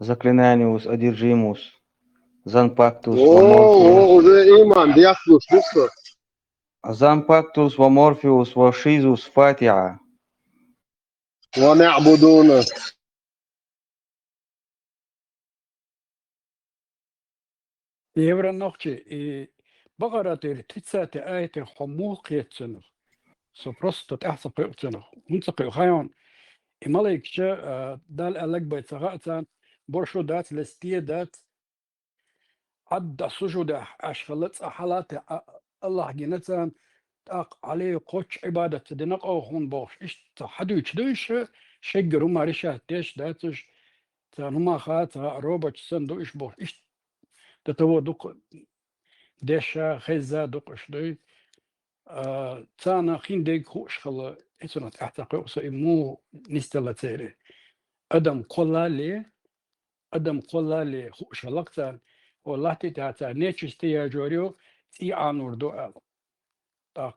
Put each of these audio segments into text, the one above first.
Заклинаниус одержимус, Занпактус О, воморфиус, уже иман, дьяхлуш, ну что? Занпактус воморфиус вошизус фатиа. ونعبدون. Евро ногче и بقرة تتسات آية حموق يتسنخ سو просто تحصل قيقتنخ منطقي خيون إمالك شا دال ألق بيت غاتان برشو دات لستية دات عد سجود أشغلت حالات الله جنتان تاق عليه قوش عبادة دنق أو خون بوش إيش حدو يشدوش شجروا ما رشا تيش داتش تانوما خات روبوت سندو إيش بوش إيش تتو دق ديشا خيزا دق شدوي تانا خين ديك خوش خلا إنسان أعتقد مو نستلا تيري أدم قلا لي خوش خلقتان والله تاتا نيتشس تيا جوريو تي عانور دو أل تاق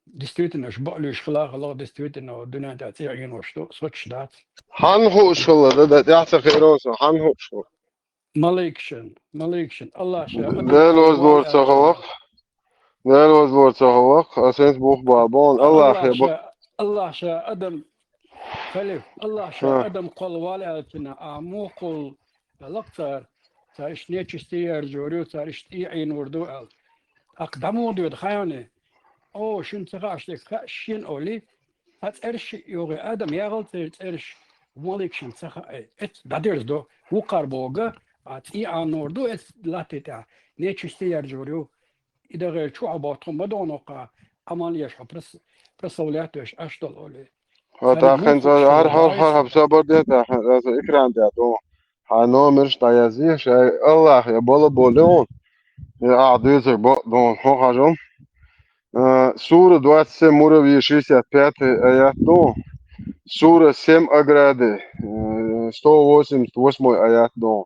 دستويتنا شبقلوش خلاق الله دستويتنا دنيا تاتي عين وشتو سوتش دات حنهو شغل ده يحصل خيروسه حنهو شغل. ماليكشن الله شاء أدم ده الوز قلوال بورد سخوك. آتنا ده الوز بورد سخوك. أسنت بوخ بابون الله خير. الله شاء أدم خليف الله شاء أدم قلوال آتنا أعموق لقطر تاش نيتشس تيا جوريو تاش تي عين وردو أل أقدمو ديود خيوني أو شن تغاشتك شين أولي هات إرش يوغي آدم يغلط إرش مالك شن تخا إت داديرز دو وقار بوغا هات إي آنور إت لاتي تا نيتشستي يرجوريو إذا غير شو عباطهم بدونوقا أمان يشو برسولياتوش أشتل أولي خلي هذا مو خنزة خوش خلا هر وايسا بسبب ده هذا إكرام ده دو. هنومرش تيازي شيء الله يا بولا بولون. يا عدوزر دون هو خجم. سورة 27 مورا 65 آيات دو. Сура 7 ограды, 188 аят до.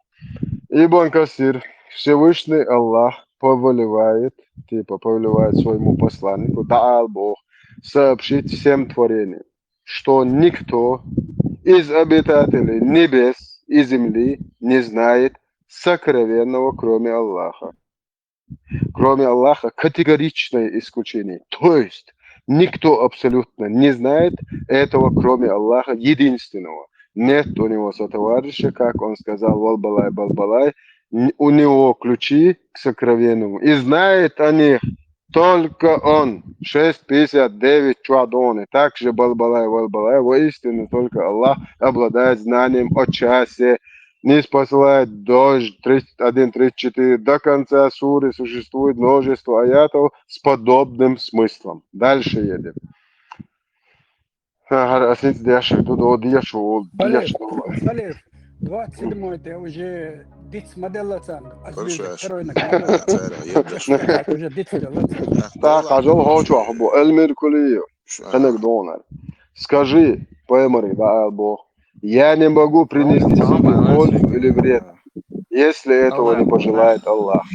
Ибн Касир, Всевышний Аллах повелевает, типа повелевает своему посланнику, Таал Бог, сообщить всем творениям, что никто из обитателей небес и земли не знает сокровенного, кроме Аллаха. Кроме Аллаха, категоричное исключение. То есть никто абсолютно не знает этого, кроме Аллаха единственного. Нет у него сотоварища, как он сказал, Валбалай, Балбалай, у него ключи к сокровенному. И знает о них только он. 6:59 Чуадоны. Также Балбалай, Валбалай, воистину только Аллах обладает знанием о часе, не спасает дождь 31-34. До конца суры существует множество аятов с подобным смыслом. Дальше едем. خليف 27 это уже дит моделлацан Хорошо, азбек второйнак моделлацан يشكحك уже дит моделлацан Так, ажал хочу ахбо элмир кулиyo. Ханак донар. Скажи, Пэмори, да, Бог, я не могу принести себе пользу или вред, если этого не пожелает Аллах.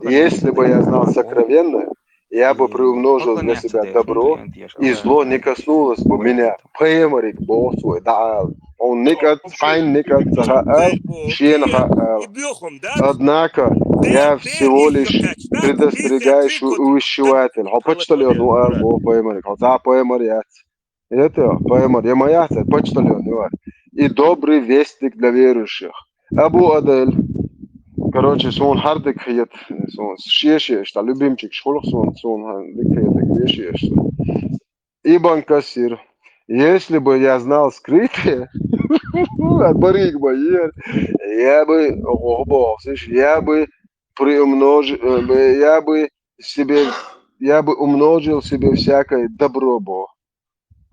Если бы я знал сокровенное, я бы приумножил для себя добро, и зло не коснулось бы меня. Пэмори, Бог свой, да, он никак, хайн никак, сахаал, шен хаал. Однако я всего лишь предостерегающий увещеватель. А почтальон, ну, Бог Пэмори, а Пэмори, это Пэмори, я моя, почтальон, и добрый вестник для верующих. Абу Адель, короче, сон хардик хиет, сон шешеш, та любимчик школах сон хардик хиет, шешеш. Ибн Касир, если бы я знал скрытые, барик боер, я бы приумножил, я бы умножил себе всякое добро, Бог.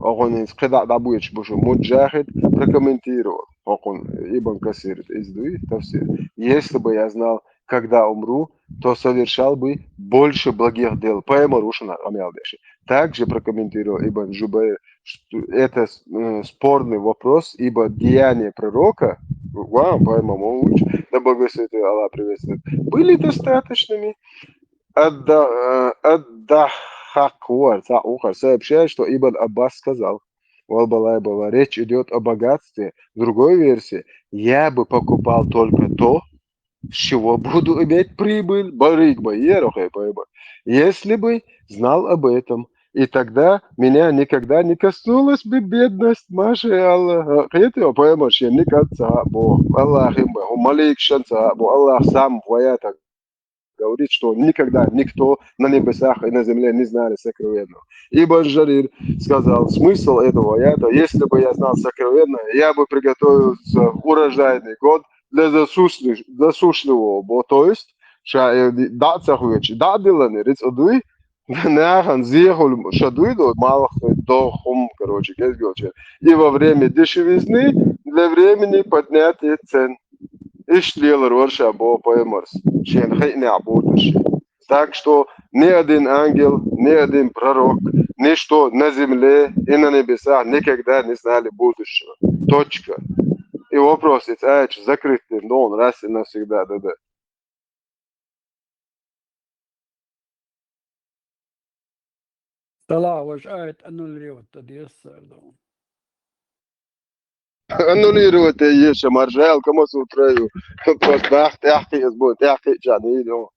أقول قطع دابويش بشو مجاهد прокомментировал. Он Ибн Касир издует тafsir. Если бы я знал, когда умру, то совершал бы больше благих дел. Поэмарушина Амялдеши. Также прокомментировал Ибн Джубайр, что это спорный вопрос, ибо деяния пророка, поэмам лучше, да благословит Аллах приветствует, были достаточными. Аддахакуар сообщает, что Ибн Аббас сказал, Валбалай-бала. Речь идет о богатстве. В другой версии я бы покупал только то, с чего буду иметь прибыль. Барыгба, ерохайбайба. Если бы знал об этом, и тогда меня никогда не коснулась бы бедность, Маша Аллах. Это поймешь, я никогда, Бог, Аллах имба, умалик шанса, Аллах сам твоя так говорит, что никогда никто на небесах и на земле не знали сокровенного. Ибн Жарир сказал, смысл этого аята, если бы я знал сокровенное, я бы приготовил урожайный год для засушливого. То есть, да, цахуечи, да, диланы, риц одуй, Нахан зехул шадуйду, малых до хум, короче, и во время дешевизны для времени поднятия цен. Иштил Рорша Бо Поймарс. Шен Хейне Абуташи. Так что ни один ангел, ни один пророк, ничто на земле и на небесах никогда не знали будущего. Точка. И вопрос, это закрытый, но он раз и навсегда, да-да. طلع وجاءت أنه الريوت تديسر دون. Аннулировать есть маржал, кому сутраю. Подбахт, яхти избот, яхти джани, ну.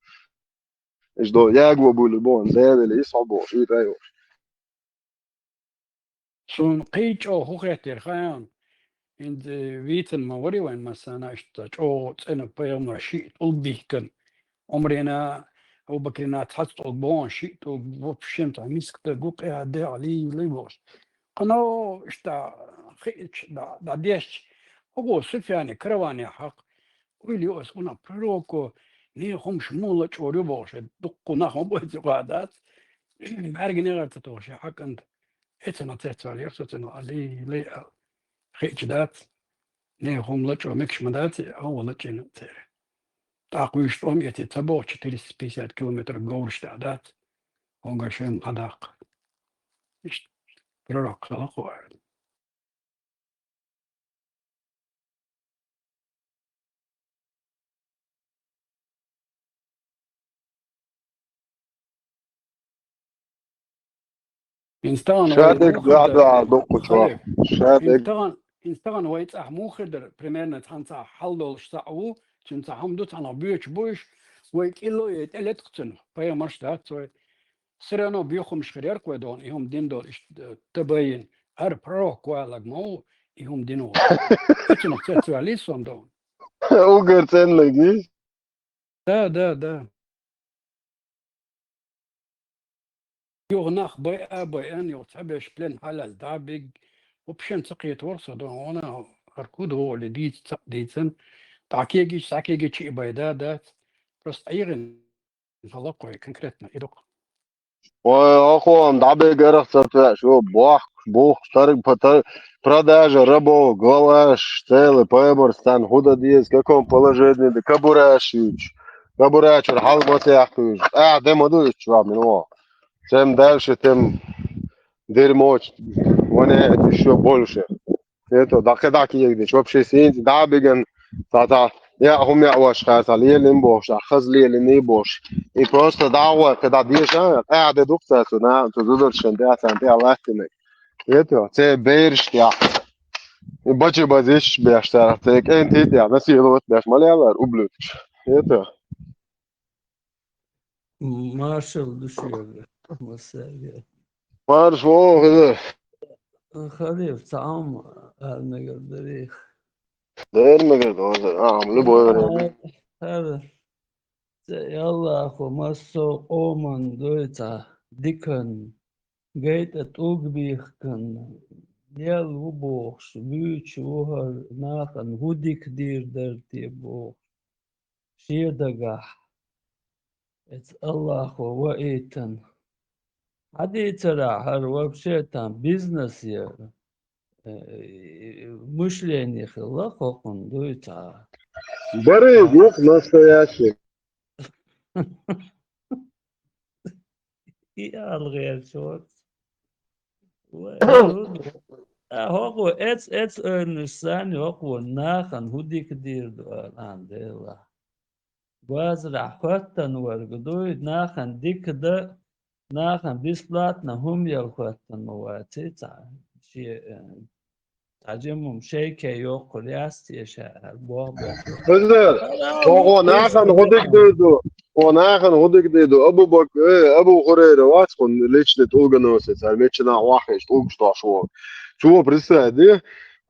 Что, я говорю, бон, зевели, и слабо, и таю. سون قيج أو خيتر خيان عند ويتن ما وري وين مثلا اشتاج أو أنا بيوم شيء ألبيكن عمرنا أو بكرنا تحط بون شيء تو بوبشنت عميسك تقوق إعداء علي ليبوس قناة اشتا خيج دا ديش هو سفياني كرواني حق ويلي أسونا بروكو ني خمش مولا تشوري بوش دقو ناخم بوزي قادات عارقني غير تتوشي حق أنت إتنا تتوالي أرسطنا علي لي خيج دات ني خم لتشو مكش مداتي أو لتشينا تيري تاقويش توم يتي تبو 450 كيلومتر قورش دات هونغا شين قداق إيش برورك خلقوا إنستان وي Шадек مو да خدر доку чувак. خليف Шадек. إنستان وي تاح مو خدر بريميرنا تانسا حلو شتاعو تنسا حمدو تانا بيوش بوش وي كيلو يتقلت قتنو بايا مرش دات وي سرانو بيوخو مش خريار كويدون إيهم دين دول تبين هر برو كوالك مو إيهم دينو إتنا تسوى ليسون دون Угар ценный, ده يغناخ باي ان يوتعبش بلين حلال دابق وبشن سقيت ورصة دون وانا اركود هو اللي ديتن تعكيجي ساكيجي شي بايدادات بس ايغن فلقوا كونكريتنا إدوق Охуан, дабы горах царпя, что бог, старый продажа, рабов, голаш, целый, поймор, стан, худа диез, каком положении, да кабураш, халботе ахтуш. Демо дуешь, чувак, ну, тем дальше, тем дерьмо, это еще больше. Это, да, егдеш, вообще, синь, да, беген, та, я هم واشخاص ليه لنبوش أخذ ليه لنبوش и просто دعوة когда ديشان قاعدة دكتور سنا تقدر شنتي أسانتي الله تنك это це берешь я и бачи базиш бештар так أنت я насиловать беш малялар ублюдок это Marshall düşüyor. Mesela. марш во это Khalif tamam haline gönderiyor. دايما كده عملوا بوي Evet. Yallah maso oman doita dikan gait et ugbihkan yel ubox büyüç uhar nakan hudik dir der tibo şirdagah et Allah wa etan hadi tara har wabshetan business ya мышление хила хокун дуйта. барыгух настоящий И алгер шот. هو اتس انسان هو ناخن هوديك دير دوال عندلا وازرع خوتن ورقدوي ناخن ديك ده ناخن بيسلات نهم يل خوتن مواتي تاع شيء تعجبهم شيء كيوق ولياستي شاعر بوابو هذا هو ناخن هودك ديدو وناخن هودك ديدو أبو بكر أبو هريرة واسكن ليش تتوجنوس سالمتشنا واحد توجش شو بريسة دي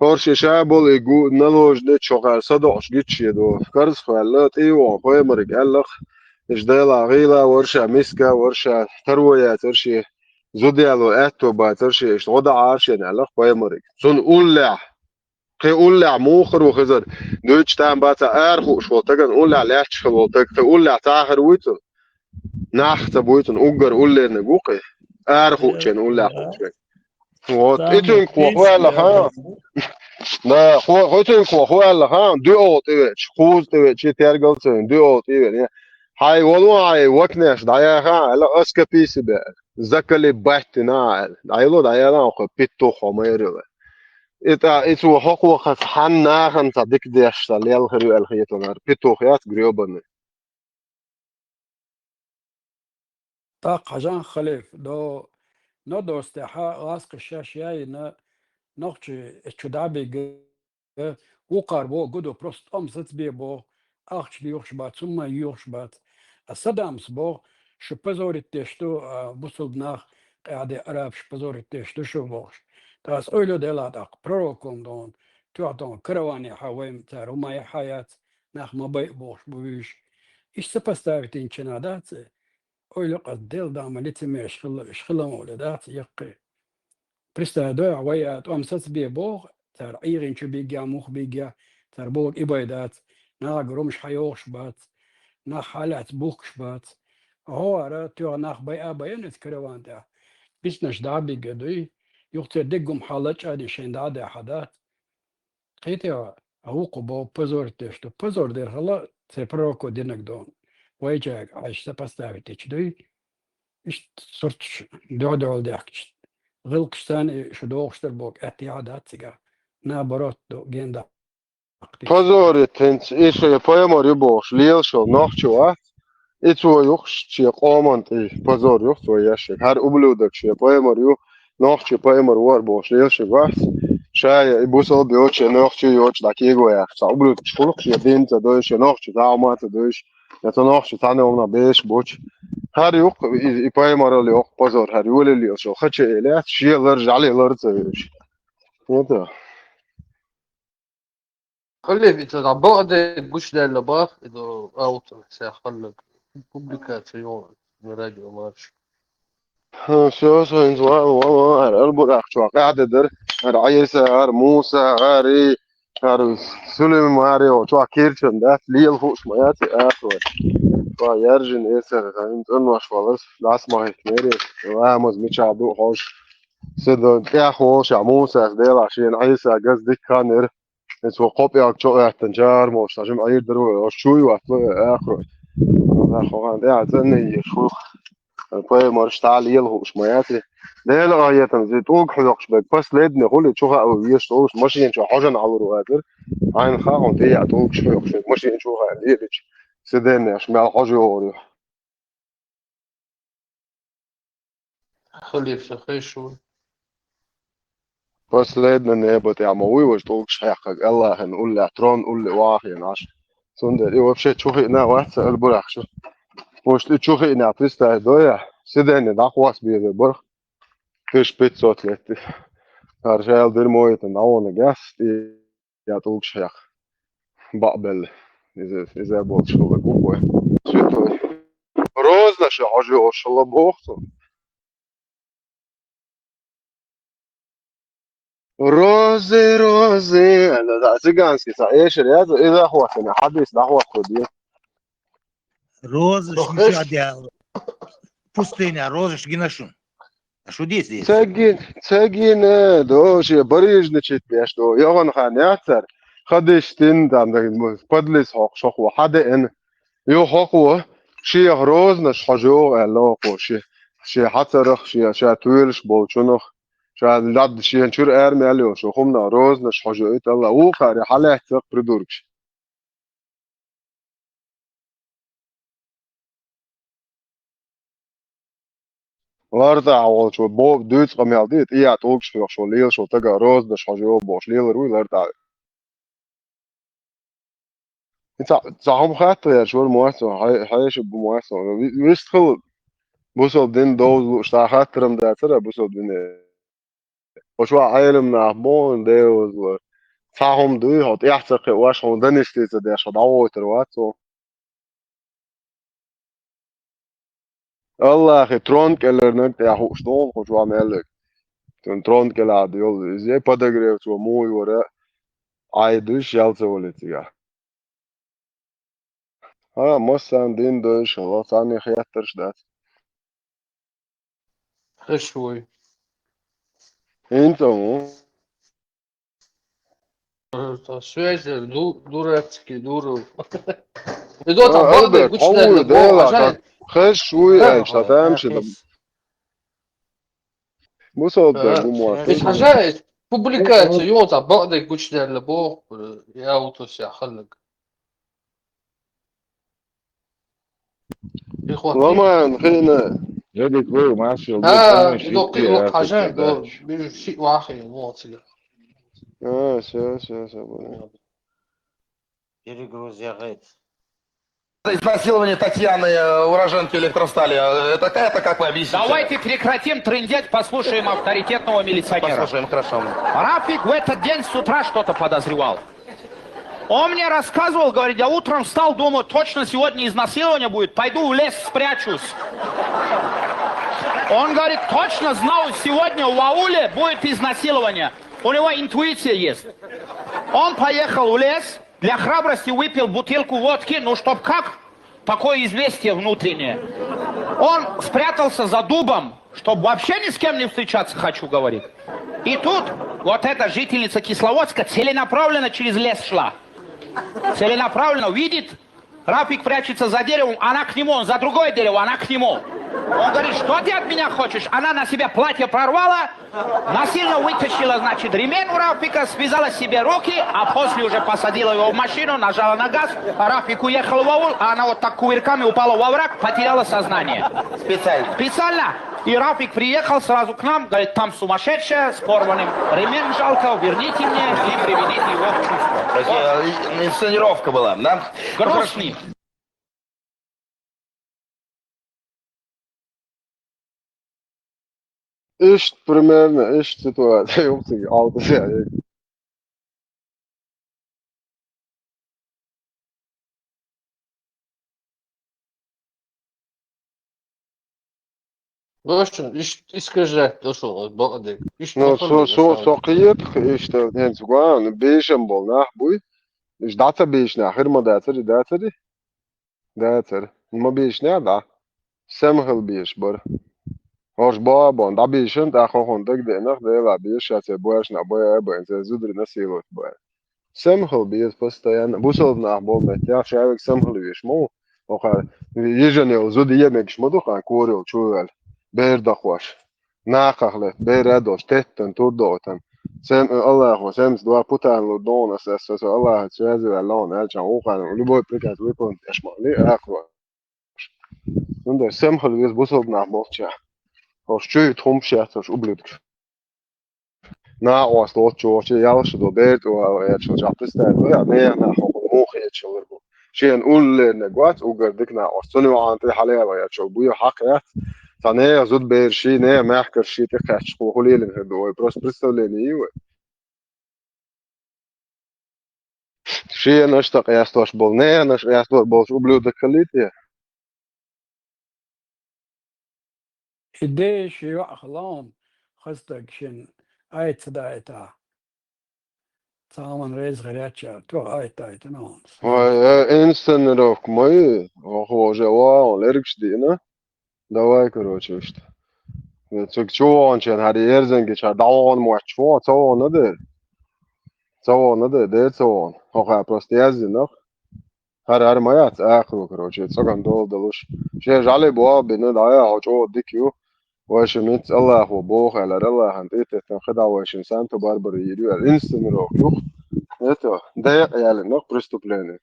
هرش شابول يجو نلوج دي شغال صدقش جيتش يدو كرز فعلات إيوه خوي مرق ألخ إيش ديلا غيلا ورشة مسكة ورشة تروية ترشي زوديالو أتو با ترشي إيش غدا عارشة نعلخ خوي مرق سون أولع كي أولع موخر وخزر دوتش تام باتا أرخو شوتكن أولع لاتش خلوتك تأولع تاخر ويتن ناخ تبويتن أوجر أولع نجوقي أرخو تشين أولع خوتشين وات تامو إتن كوا خوي الله ها لا خوي إتن كوا خوي الله ها دو أوت إيش خوز إيش تيرجل تين دو أوت إيش هاي والله هاي وكناش دايا ها لا أسكابيس بقى زكالي بحتنا دايلو دايا لا أخو بيتو خميرة إتو حقوق حنا خن صدق ديش تليل خير الخيط لنا بيتو خيات قريبا طاق حجان خليف دو نو دوستحا غاسق الشاشياي نوخشي اتشدابي وقار بو قدو بروست أمسط بي بو أخش ليوخش بات ثم يوخش بات السدامس بو شبزور التشتو بوصل بناخ قاعدة أراب شبزور التشتو شو بوخش تاس أولو ديلات أق بروكم دون تعطون كرواني حويم تارو ماي حياة ناخ ما بي بوخش بويش إيش سبستاوتين چنادات أولو قد ديل داماليتي مي اشخلا مولدات يقي برستا دوع ويات أمسط بي بوغ تر أيغين شو بيجا موخ بيجا تر بوغ إبايدات ناغ رومش حيوخش بات ناخ حالات بوخش بات هو را تو ناخ بي أباين كروان دا بيسنش دابي قدوي يختر دقم حالات عادي شين دا حدات قيتي هوقو بو بزور تشتو بزور دير هلا تبروكو دينك دون ويجاك عايش تبستاوي تشدوي إيش صرت دو داكش غلقستان شدوغشتر بوك اعتيادات سيجا نابرات دو جندا اقتيش فازور تنس إيش يا ماريو بوش ليل شو ناخ شو إتو يخش شي قامنت إيه فازور يخش وياشك هر أبلودك شي يا ماريو ناخ شي مروار بوش ليل شو بس شاي يبوسو بيوتش ناخ شي يوتش داكيغو يا سا أبلودك شكلك شي بنت دوش ناخ شي دعمات دوش ناخ شي تاني ومنا بيش بوش هر يوق يباي مرة ليوق بازار هر يولي ليو شو خدش إليه شي يرجع عليه لرزة هذا خليه في بعد الجوش ده اللي باخ إذا أوت سيخلق بوبليكاسيون نراجع مارش شو سوين زوا والله هر البو شو قاعد در هر عيسى هر موسى هر سليم هر يو شو كيرشن ده ليل فوش مياتي آخر يرجن إيسر فهمت إنه شو بس لاس ما هيكمري وامز متشعبو خوش سيدو يا خوش يا موسى ديل عشان عيسى قصدك كان اسمه قوبي أكتر احتنجار موش عشان عير درو شوي وقتله آخر آخر عند أعزني شو باي مارش تعال يلهو شمياتي ده لغاية زي توق حلقش بك بس ليدني خلي تشوفها أو يشتوش ماشي ينشو حاجة نعورو هاتر عين خاقون تيا توق شوي بك ماشي ينشوها ليدش سيدني عشان ما حاجة يوري خليه في خيشو بس ليدني نيبت يا موي وش توق شحيقك الله هنقول لي اعترون قول لي واحد عشان سندر إيه وبشي تشوفي إنا واحد سأل برخ شو وش تشوفي إنا تستا دويا سيدني داقواس بيدي برخ فيش بيتزوت لتي هرشال دير مويت نعونا جاس يا توق شحيق بقبل إذا بول شغل قوة شتوي روز نشي حاجة وش الله بوخته روزي روزي أنا دا زيغانسكي سا إيش رياض إذا هو سنة حديث دا هو خدي روز شو عادي بوستيني روز شو شون شو ديس تاجين دوش بريج نشيت بيش دو يغن خانياتر خدش تند عندك بدلس حق شخو حدا إن يو حقوه شي روز نش حجو الله قوشي شي حترخ شي تويلش بولشنخ شي لاد شي نشور ارمي اليو شو خمنا روز نش حجو إت الله او خاري حلا احتق بردوركش Ларда вот что боб дуть камел дит и от олг что лил что тага роз да что jo бош лил руй ларда. تعهم خاطر شو المؤسسة هاي شو بمؤسسة ويستخل بوصل دين دوز شتا خاطرم ده ترى بوصل دين وشو عالم نعمون ده تعهم دوی هات يحتق واش هون دنيش تيزا ده شو دعوة ترواتو الله أخي ترون كلر نك يا هو شلون وشو عملك ترون كلر عاد يول زي بدقري وشو موي ورا عايدوش يالته ولتيا ها مثلا دين دوش الله ثاني خياترش ده خشوي انت مو سويسر دورتسكي دورو يدوت على بعض البرت قلتش ده حول اللي بو ديلا عشان خش شوي ايش اه تمشي بوصل ده ايش بمواصلة حاجات بوبليكاسيون تاع بعض قلتش ده اللي بو يا اوتوس يا خلق اخواتي لما نخينا جدك بو ما شو بو اه ثاني يدو شيء قيلو يا حاجات دو تكداش بيجو شيء واخي موصل شو Изнасилование Татьяны, уроженки электростали. Это как вы объясните? Давайте прекратим трындеть, послушаем авторитетного милиционера. Послушаем, хорошо. Рафик в этот день с утра что-то подозревал. Он мне рассказывал, говорит, я утром встал, думаю, точно сегодня изнасилование будет, пойду в лес спрячусь. Он говорит, точно знал, сегодня в ауле будет изнасилование. У него интуиция есть. Он поехал в лес, для храбрости выпил бутылку водки, ну чтоб как, такое известие внутреннее. Он спрятался за дубом, чтобы вообще ни с кем не встречаться, хочу говорить. И тут вот эта жительница Кисловодска целенаправленно через лес шла. Целенаправленно видит, Рафик прячется за деревом, она к нему, он за другое дерево, она к нему. Он говорит, что ты от меня хочешь? Она на себя платье прорвала, насильно вытащила, значит, ремень у Рафика, связала себе руки, а после уже посадила его в машину, нажала на газ, а Рафик уехал в аул, а она вот так кувырками упала во враг, потеряла сознание. Специально. Специально. И Рафик приехал сразу к нам, говорит, там сумасшедшая, с порванным ремень жалко, верните мне и приведите его в чувство. То есть, инсценировка была, да? Грустный. ايش примерно ايش ситуация يمكن عاوز يعني باش اسكجات دوشو بعض ايش ну تخلي شو بس ساقيت ايش يعني سوان بيشم بولنا بوي ايش داتا بيشنا اخر ما داتر ما بيشنا دا سمهل بيش بر هوش بابا دا بيشن دا خو هوندك دينخ ديلا بيش يا بوش نا بويا بوين زودر نسيلوت بويا سمهل بيش постоянно بوصل на бол метя шавик سمهل بيش مو оха يجني زود يمك شمدو خان كوريو чуял بير دخواش ناقخله بير ادوش تتن تودوتن سم الله هو سمس دوا بوتان لو دون اس الله تشازي لون الجان وقان لبو بريكات ويكون اشمالي اخو und سمهل بيش بوصل на болча hoş чуй томшятош ублюдок на ослот чоочи ялш до берт о я чо жапыстай я не на хохо я чолербу شين قول نجوات وجردكنا أصلي عن طريق حاليا يا شو بيو حقيقة ثانية زود بيرشي نية ما يحكر شيء تكش قولي لين هدوء بروس بريستوليني شيء نشتاق يستوش بولنية نش يستوش بولش وبلود كليتي إديش يأخلون خستك شن آيت دايتا سامن ريز غرياتشا تو آيت آيت نون إنسان روك ماي هو جوا ليركش دينا دواي كروتش وشت تك شو عشان هذه يرزن كشار داون موت شو تسوون هذا تسوون هذا ده تسوون هو خا بروستياز نخ هر مايات آخره كروتش تسكن دول دلوش شيء جالي بوا بينا دايا هو جو ديكيو واش ميت الله هو بوخ على الله هنتيت تنخدع واش إنسان تباربر يدو الإنسان روك يخ نتو ده يعني نخ بريستوبليني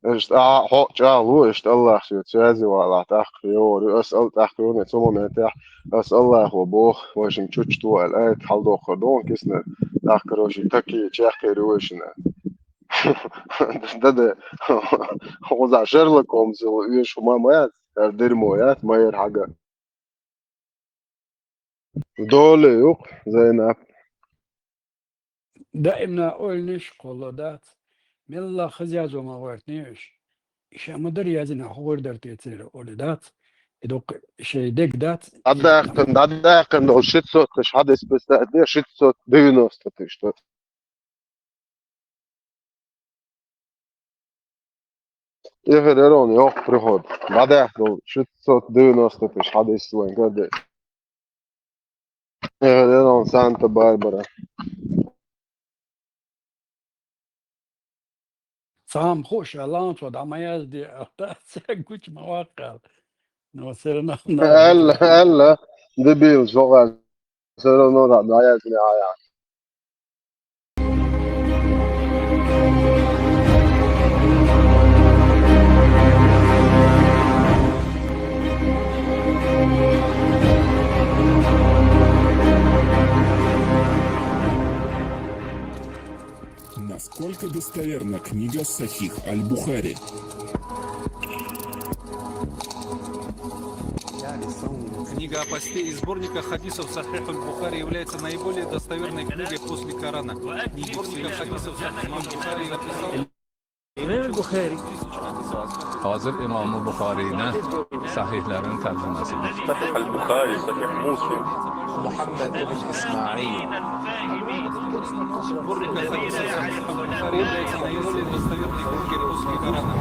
هو جالو الله شو تجازي ولا تأخير أسأل تأخيرون ثم متى أسأل الله وبوخ واشن تشتو الآية حلدو خدون كسنا تأخيروش تكي تأخير واشنا ده وزع شرلك هومز ويش ما مات درمويات ما يرحق دول يوق زينب دائما أقول نشقل دات من الله خزياز وما ورتنيش إيش مدري يازنا هو درت يتصير أول دات يدوق شيء ديك دات عداقن دول شت صوت مش حد بس ده شت صوت دينوس تشتو يفررون يوق بريخود عداقن شت صوت دينوس مش حد يسوين كده يفررون سانتا باربرا صام خوش لانش وضع ما يزدي أختاس كوش مواقع نوصلنا هلا دبيل شغال سيرو نورا دعايات نهايات Насколько достоверна книга Сахих Аль-Бухари? Книга о посте и сборника хадисов Сахих Аль-Бухари является наиболее достоверной книгой после Корана. Сборника хадисов имам Бухари написал... Hazır İmam-ı Buxariyinə sahihlərin tərcüməsidir. Sahih Al-Buxari, Sahih Muslim, Muhammed ibn İsmail. Сборника хадисов Сахих Аль-Бухари является наиболее достоверной книгой после Корана.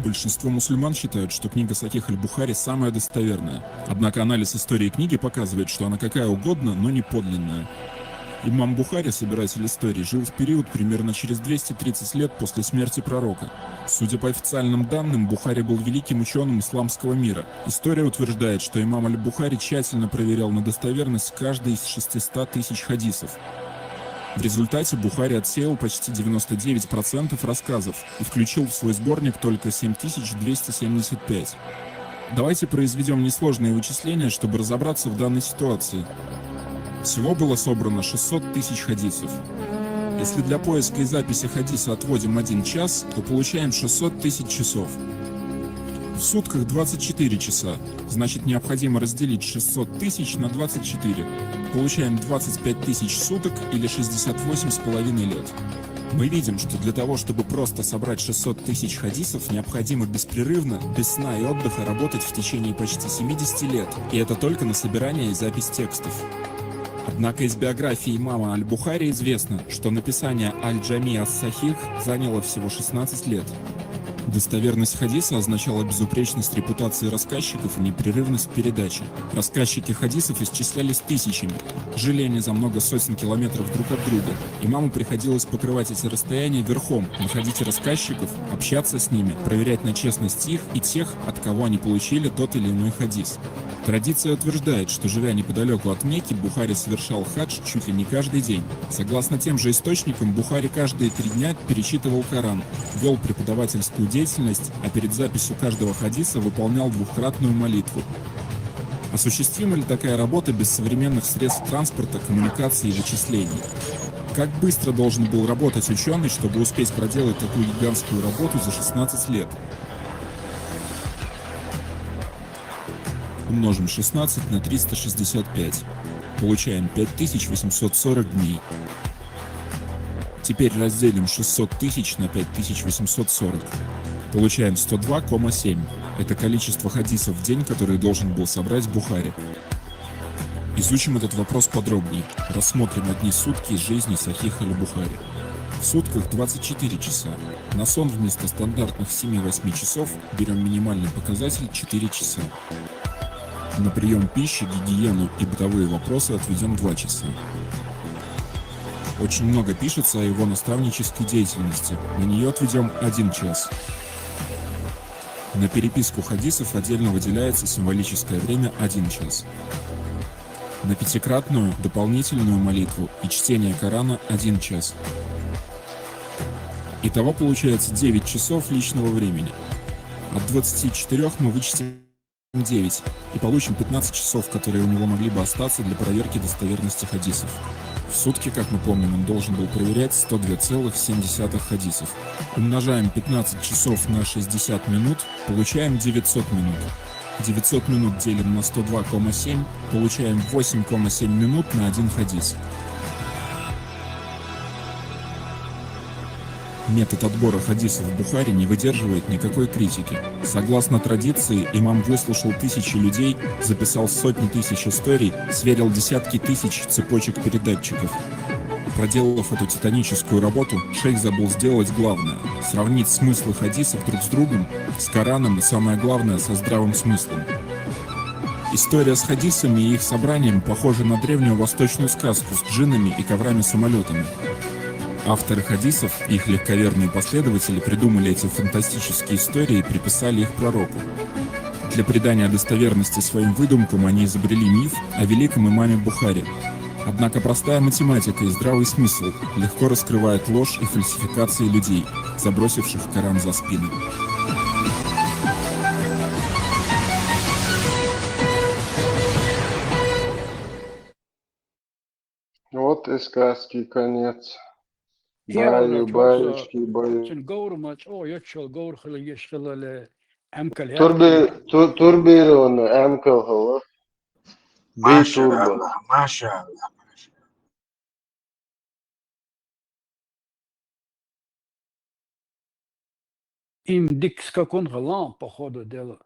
Большинство мусульман считают, что книга Сахих Аль-Бухари самая достоверная. Однако анализ истории книги показывает, что она какая угодно, но не подлинная. Имам Бухари, собиратель истории, жил в период примерно через 230 лет после смерти пророка. Судя по официальным данным, Бухари был великим ученым исламского мира. История утверждает, что имам Аль-Бухари тщательно проверял на достоверность каждый из 600 тысяч хадисов. В результате Бухари отсеял почти 99% рассказов и включил в свой сборник только 7275. Давайте произведем несложные вычисления, чтобы разобраться в данной ситуации. Всего было собрано 600 тысяч хадисов. Если для поиска и записи хадиса отводим 1 час, то получаем 600 тысяч часов. В сутках 24 часа, значит необходимо разделить 600 тысяч на 24. Получаем 25 тысяч суток или 68,5 лет. Мы видим, что для того, чтобы просто собрать 600 тысяч хадисов, необходимо беспрерывно, без сна и отдыха работать в течение почти 70 лет. И это только на собирание и запись текстов. Однако из биографии имама Аль-Бухари известно, что написание Аль-Джами ас-Сахих заняло всего 16 лет. Достоверность хадиса означала безупречность репутации рассказчиков и непрерывность передачи. Рассказчики хадисов исчислялись тысячами, жили они за много сотен километров друг от друга. Имаму приходилось покрывать эти расстояния верхом, находить рассказчиков, общаться с ними, проверять на честность их и тех, от кого они получили тот или иной хадис. Традиция утверждает, что, живя неподалеку от Мекки, Бухари совершал хадж чуть ли не каждый день. Согласно тем же источникам, Бухари каждые 3 дня перечитывал Коран, вел преподавательскую деятельность, а перед записью каждого хадиса выполнял 2-кратную молитву. Осуществима ли такая работа без современных средств транспорта, коммуникации и вычислений? Как быстро должен был работать ученый, чтобы успеть проделать такую гигантскую работу за 16 лет? Умножим 16 на 365. Получаем 5840 дней. Теперь разделим 600 тысяч на 5840. Получаем 102,7. Это количество хадисов в день, которые должен был собрать Бухари. Изучим этот вопрос подробнее. Рассмотрим одни сутки из жизни Сахиха Аль-Бухари. В сутках 24 часа. На сон вместо стандартных 7-8 часов берем минимальный показатель 4 часа. На прием пищи, гигиену и бытовые вопросы отведем 2 часа. Очень много пишется о его наставнической деятельности. На нее отведем 1 час. На переписку хадисов отдельно выделяется символическое время 1 час. на пятикратную дополнительную молитву и чтение Корана 1 час. Итого получается 9 часов личного времени. От 24 мы вычтем 9 и получим 15 часов, которые у него могли бы остаться для проверки достоверности хадисов. В сутки, как мы помним, он должен был проверять 102,7 хадисов. Умножаем 15 часов на 60 минут, получаем 900 минут. 900 минут делим на 102,7, получаем 8,7 минут на один хадис. Метод отбора хадисов в Бухари не выдерживает никакой критики. Согласно традиции, имам выслушал тысячи людей, записал сотни тысяч историй, сверил десятки тысяч цепочек передатчиков. Проделав эту титаническую работу, шейх забыл сделать главное – сравнить смыслы хадисов друг с другом, с Кораном и, самое главное, со здравым смыслом. История с хадисами и их собранием похожа на древнюю восточную сказку с джиннами и коврами-самолетами. Авторы хадисов и их легковерные последователи придумали эти фантастические истории и приписали их пророку. Для придания достоверности своим выдумкам они изобрели миф о великом имаме Бухари. Однако простая математика и здравый смысл легко раскрывают ложь и фальсификации людей, забросивших Коран за спину. Вот и сказки конец. Кевин Баечки, баечки. Гаур-мач, يتشل гаур خلي يشتغل أمكال Турбированный Амкал. Битурбо. Маша. им дикс как он галам по ходу дела.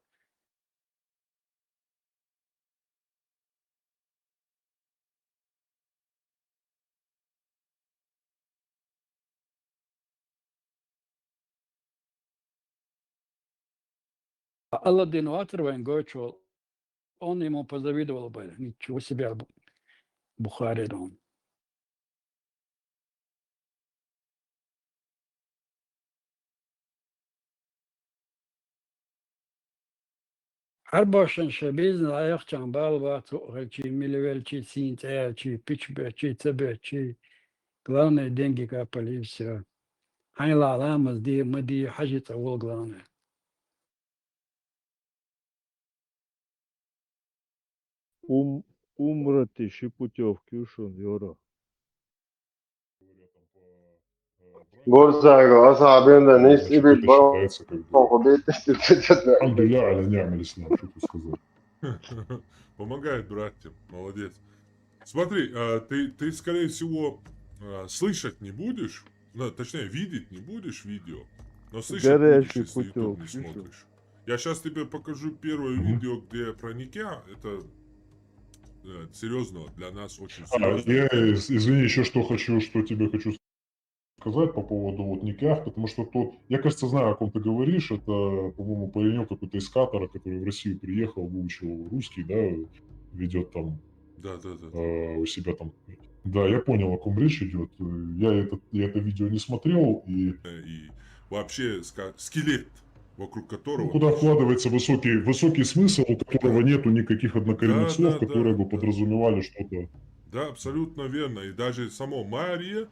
Алладин Уатервен Гойчул, он ему позавидовал бы, ничего себе Бухари он. Арбашен шабизн аягчан балбат, чи милевель, чи синтер, чи пичбе, чи цебе, чи главные деньги капали и все. Айла аламаз ди мади хаджита вол главное. Умра тысячи путевки ушел, Юра. Горзаго, асабинда нис ибит бал. Алхамдулилля, аля ни'маль ислам, что тут сказать. Помогает братьям, молодец. Смотри, ты скорее всего слышать не будешь, точнее видеть не будешь видео, но слышать будешь, если YouTube не смотришь. Я сейчас тебе покажу первое видео, где про Никя, это серьезно, для нас очень серьезно. Я, извини, еще что тебе хочу сказать по поводу вот Никях, потому что я, кажется, знаю, о ком ты говоришь, это, по-моему, паренек какой-то из Катара, который в Россию приехал, выучил русский, да, ведет там у себя там. Да, я понял, о ком речь идет. Я это видео не смотрел и вообще скелет, вокруг которого... Куда вкладывается высокий смысл, у которого нету никаких однокоренных слов, которые бы подразумевали что-то. Да, абсолютно верно. И даже само Мария,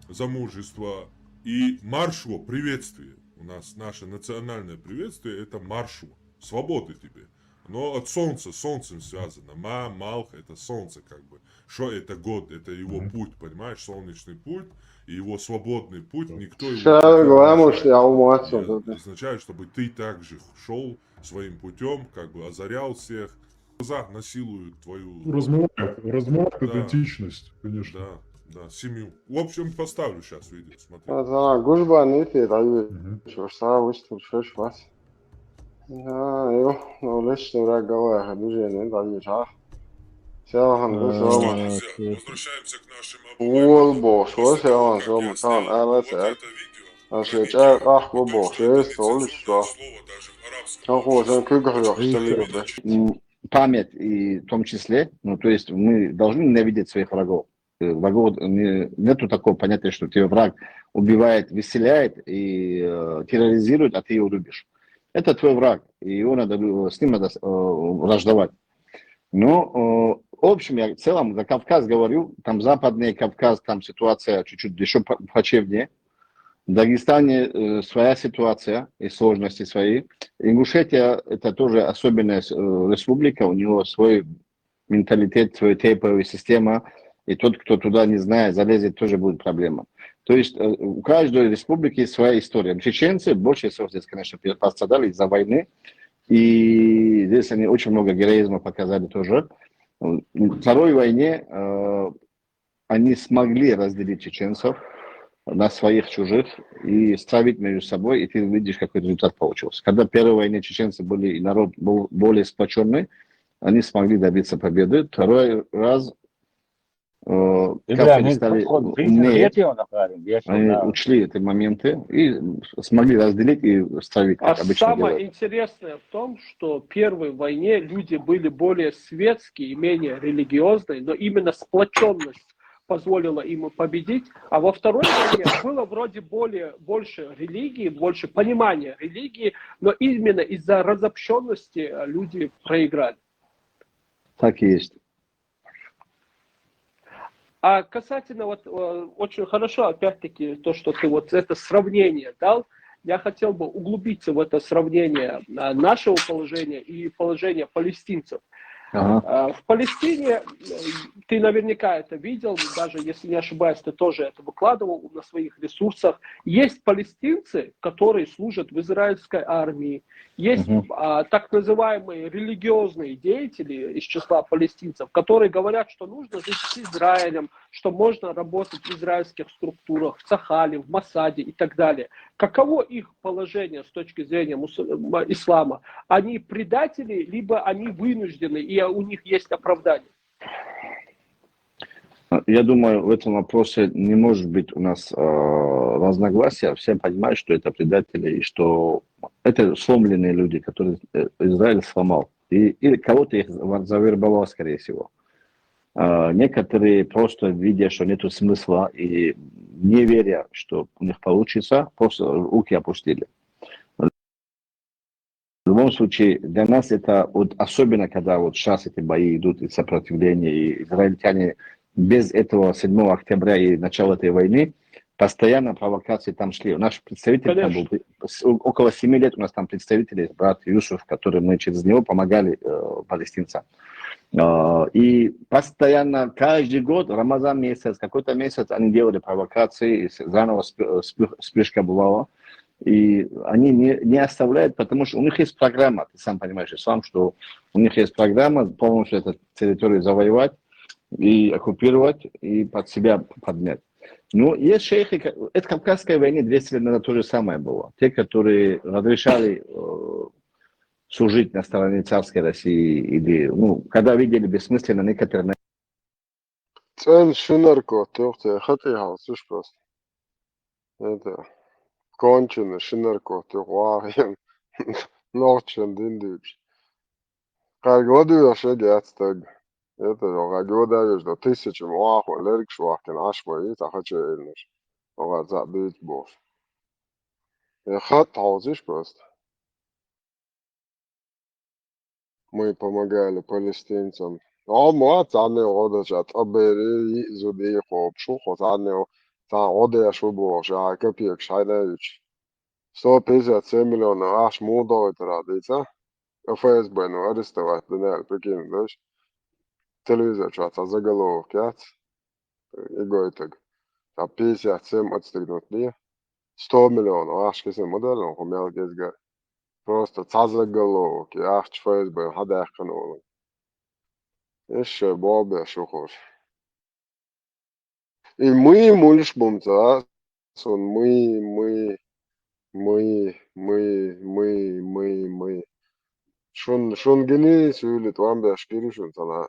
замужество, и маршво, приветствие. У нас наше национальное приветствие — это маршво. Свободы тебе. Но от солнца, солнцем связано. Малх — это солнце как бы. Что это год? Это его путь, понимаешь? Солнечный путь. И его свободный путь, никто его не означает, чтобы ты также шел своим путем, как бы озарял всех. Глаза насилуют твою... Размывает идентичность, конечно. Да, семью. В общем, поставлю сейчас видео, смотри. Гужба не ты, что выступ, что вас. Лично враговая, движение, Возвращаемся к нашим память и в том числе, то есть мы должны ненавидеть своих врагов. Врагов нету такого понятия, что тебя враг убивает, веселяет и терроризирует, а ты его любишь. Это твой враг, и его с ним надо враждовать. Но В общем, я в целом за Кавказ говорю, там Западный Кавказ, там ситуация чуть-чуть еще плачевнее. В Дагестане своя ситуация и сложности свои. Ингушетия это тоже особенная республика, у него свой менталитет, своя тейповая система, и тот, кто туда не знает, залезет, тоже будет проблема. То есть у каждой республики есть своя история. Чеченцы больше всего здесь, конечно, пострадали из-за войны, и здесь они очень много героизма показали тоже. В Второй войне они смогли разделить чеченцев на своих, чужих, и стравить между собой, и ты видишь, какой результат получился. Когда в Первой войне чеченцы были, и народ был более сплоченный, они смогли добиться победы. Второй раз кафиры стали умнее, они учли эти моменты и смогли разделить и стравить, как обычно самое делают. интересное в том, что в Первой войне люди были более светские и менее религиозные, но именно сплоченность позволила им победить, а во Второй войне было вроде больше религии, больше понимания религии, но именно из-за разобщенности люди проиграли. Так и есть. А касательно очень хорошо, опять-таки, то, что ты вот это сравнение дал, я хотел бы углубиться в это сравнение нашего положения и положения палестинцев. Ага. В Палестине, ты наверняка это видел, даже если не ошибаюсь, ты тоже это выкладывал на своих ресурсах. Есть палестинцы, которые служат в израильской армии. Есть так называемые религиозные деятели из числа палестинцев, которые говорят, что нужно жить с Израилем, что можно работать в израильских структурах, в Цахале, в Масаде и так далее. Каково их положение с точки зрения ислама? Они предатели, либо они вынуждены, и у них есть оправдание? Я думаю, в этом вопросе не может быть у нас разногласия. Все понимают, что это предатели, и что это сломленные люди, которые Израиль сломал. Или кого-то их завербовал, скорее всего. Некоторые просто видя, что нет смысла, и не веря, что у них получится, просто руки опустили. В любом случае, для нас это, вот, особенно когда вот сейчас эти бои идут, и сопротивление, и израильтяне без этого 7 октября и начала этой войны, постоянно провокации там шли. Наш представитель там был, около 7 лет у нас там представители, брат Юсуф, который мы через него помогали палестинцам. И постоянно, каждый год, Рамазан месяц, какой-то месяц, они делали провокации, заново вспышка бывала. И они не оставляют, потому что у них есть программа, ты сам понимаешь, ислам, что у них есть программа полностью эту территорию завоевать и оккупировать, и под себя поднять. Но есть шейхи, это в Кавказской войне 200 лет назад то же самое было. Те, которые разрешали служить на стороне царской России, или, когда видели бессмысленно некоторые... Шинарко, ты хотел, слышь, просто. Это... Кончено, шинарко, ты хуарен. Норчен, диндыч. Как году я шеги отстаг. Это я года вижу, 1000 муаху, лерик швахкен, ашма, и так хочу эльнеш. Ога забыть бос. Я хат хаузишь просто. Мы помогали палестинцам. ما تعالى غدا أبري زودي خوب شو خداني غدا شو بوش كبيك شايلش 157 миллионов аж мудо традиция ФСБ ну арестовать да прикинь да телевизор что заголовок и гойтаг 57 отстегнутые 100 миллионов аж кисы модель он хумел гезга просто заголовок аж ФСБ хада канал إيش بابا شو خوش мы мульш бумца сон мы шон гени сюлит вам башкири шон тана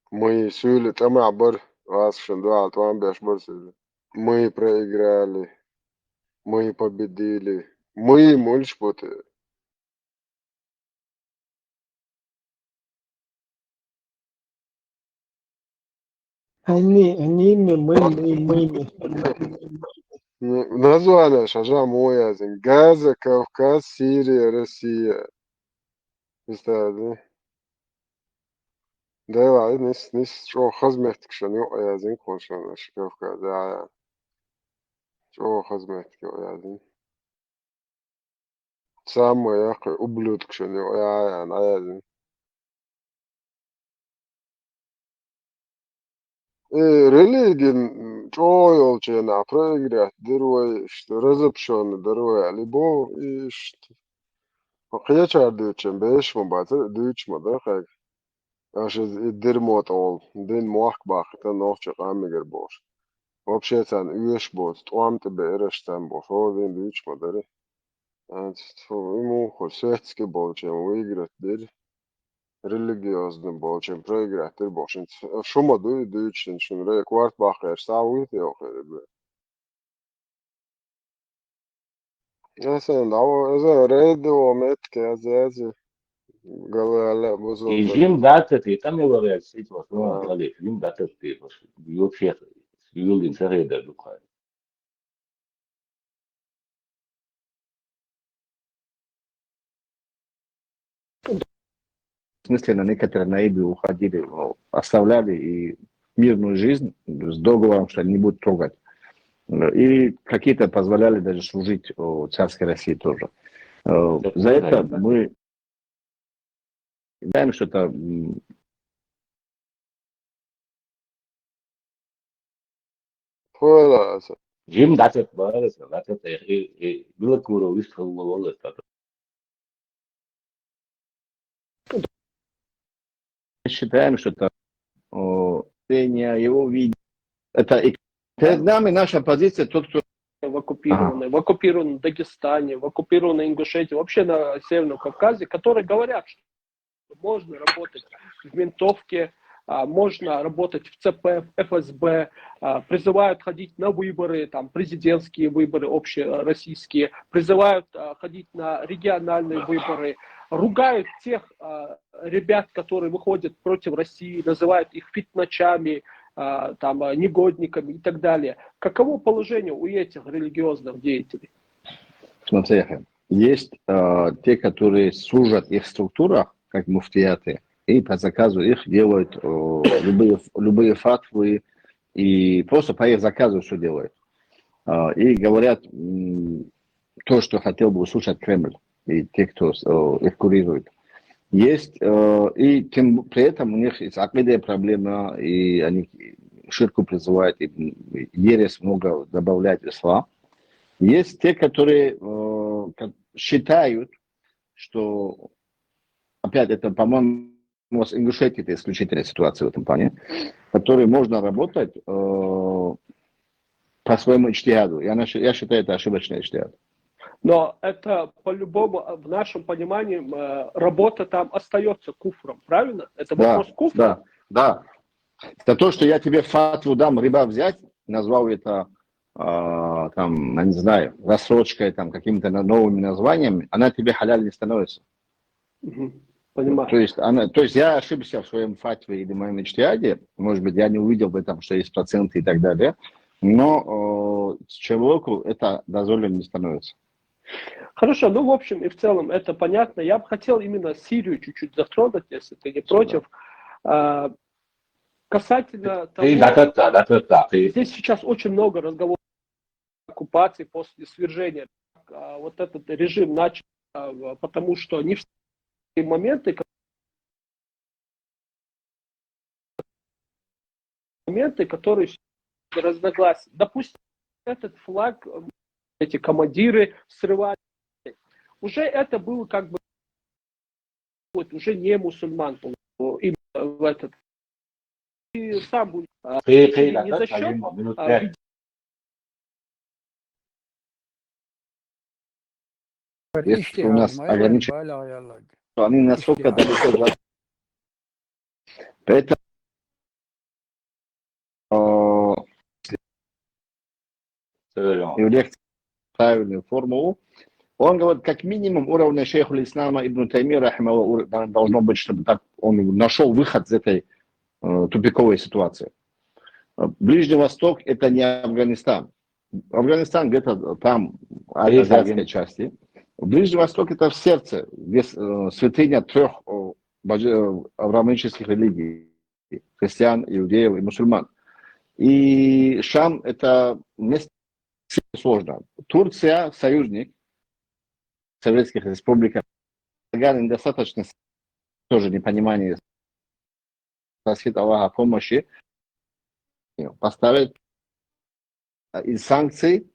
мы сюлит ама абар вас шон да вам башбар сюлит мы проиграли мы победили мы мульш боты мы. название шажа моя Газа, Кавказ, Сирия, Россия. Представляете? ده نس شو خزمتك شنو يا زين كون شنو شكوف كذا شو خزمتك يا زين سامو يا أخي أبلودك شنو يا زين religion çoğu program derve işte rezepsiyon derve ali bu işte bakıya çağırdığı için 5 mi batı 3 mi da kay aşı dermot ol den muhak bakta nohça qamiger boş вообще sen üyeş boş tuam te bereşten boş o den 3 mi da mu hosetski bolçem uygrat der religiozny bolçem program der boş şuma du için şunu kvart bakır savut yok öyle. Mesela o red o metke azazı galala И bozuldu. Jim Dutton, и там его реакция, в основном, Jim Dutton, вообще, Юлин Шареда, Духай. В смысле, на некоторые наиды уходили, оставляли и мирную жизнь с договором, что они не будут трогать. И какие-то позволяли даже служить царской России тоже. За это мы знаем, что это Jim Dutton, было куро, выстрелил это. Считаем, что это его видео. Это перед нами наша позиция, тот, кто в оккупированном Дагестане, в оккупированной Ингушетии, вообще на Северном Кавказе, которые говорят, что можно работать в ментовке, можно работать в ЦП, в ФСБ, призывают ходить на выборы, там, президентские выборы, общероссийские, призывают ходить на региональные выборы, ругают тех ребят, которые выходят против России, называют их фитначами, там, негодниками и так далее. Каково положение у этих религиозных деятелей? Смотрите, есть те, которые служат в их структурах, как муфтияты, и по заказу их делают любые фатвы, и просто по их заказу все делают. И говорят то, что хотел бы услышать Кремль, и те, кто их курирует. Есть, и при этом у них есть акидная проблема, и они ширку призывают, и ересь много добавляют в ислам. Есть те, которые считают, что, опять, это, по-моему, у нас Ингушетия это исключительная ситуация в этом плане, которые можно работать по своему ичтиаду. Я считаю, это ошибочный ичтиад. Но это по-любому, в нашем понимании, работа там остается куфром, правильно? Это вопрос куфра? Да. Это то, что я тебе фатву дам, риба взять, назвал это, там, я не знаю, рассрочкой, там, какими-то новыми названиями, она тебе халяль не становится. Понимаю. То есть я ошибся в своем фатве или моем ичтиаде, может быть, я не увидел в этом, что есть проценты и так далее, но человеку это дозволено не становится. Хорошо, ну в общем и в целом это понятно. Я бы хотел именно Сирию чуть-чуть затронуть, если ты не против. Касательно того, здесь сейчас очень много разговоров о оккупации после свержения. Вот этот режим начал, потому что не все моменты, которые разногласия. Допустим, этот флаг, эти командиры срывали. Уже это было как бы уже не мусульман именно в этот. И сам будет не за счет Если у нас ограничено, то они настолько далеко. Поэтому и в лекции правильную формулу. Он говорит, как минимум уровня шейху ислама Ибн Таймия должно быть, чтобы так он нашел выход из этой тупиковой ситуации. Ближний Восток это не Афганистан. Афганистан где-то там, азиатской части. Ближний Восток это в сердце, где святыня трех авраамических религий. христиан, иудеев и мусульман. И Шам это место сложно. Турция союзник советских республик. Недостаточно тоже непонимание просит Аллаха помощи поставить из санкций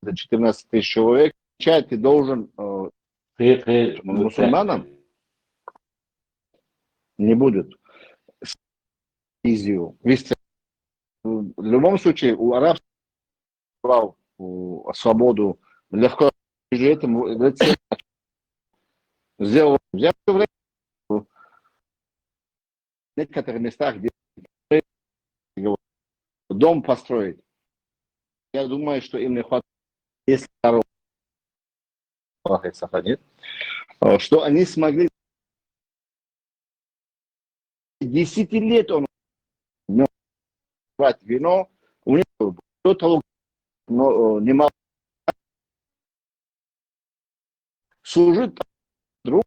14 тысяч человек. Ты должен мусульманам не будет визию. В любом случае у арабских прав, свободу легко сделал в некоторых местах, где дом построить. Я думаю, что им не хватает, если сохранит, что они смогли 10 лет он вино, у него до того, но немало служит друг.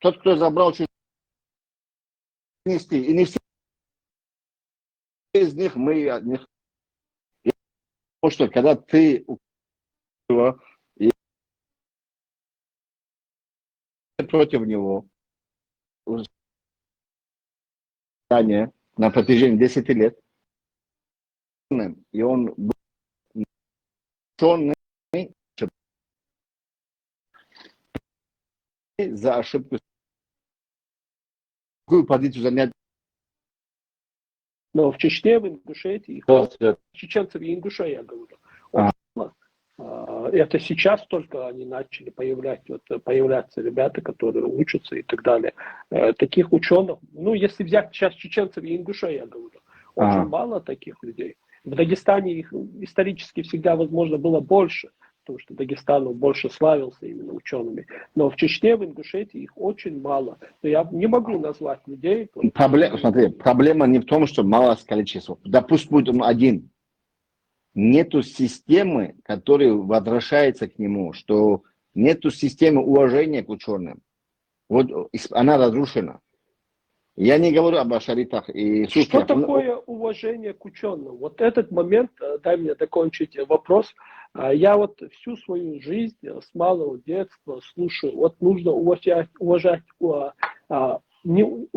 Тот, кто забрал чужие, нести, и не все из них мы от них. Потому что когда ты против него на протяжении 10 лет, и он был за ошибку, какую позицию занять. Но в Чечне, в Ингушетии, чеченцев и ингушей, я говорю. Это сейчас только они начали появляться ребята, которые учатся и так далее. Таких ученых, ну, если взять сейчас чеченцев и ингушей, я говорю, очень мало таких людей. В Дагестане их исторически всегда, возможно, было больше, потому что Дагестан больше славился именно учеными. Но в Чечне, в Ингушетии их очень мало. Но я не могу назвать людей. Смотри, проблема не в том, что мало количества. Да пусть будет он один. Нету системы, которая возвращается к нему, что нету системы уважения к ученым. Вот она разрушена. Я не говорю об ашаритах и суфиях. Что такое уважение к ученым? Вот этот момент, дай мне закончить вопрос. Я вот всю свою жизнь с малого детства слушаю, вот нужно уважать у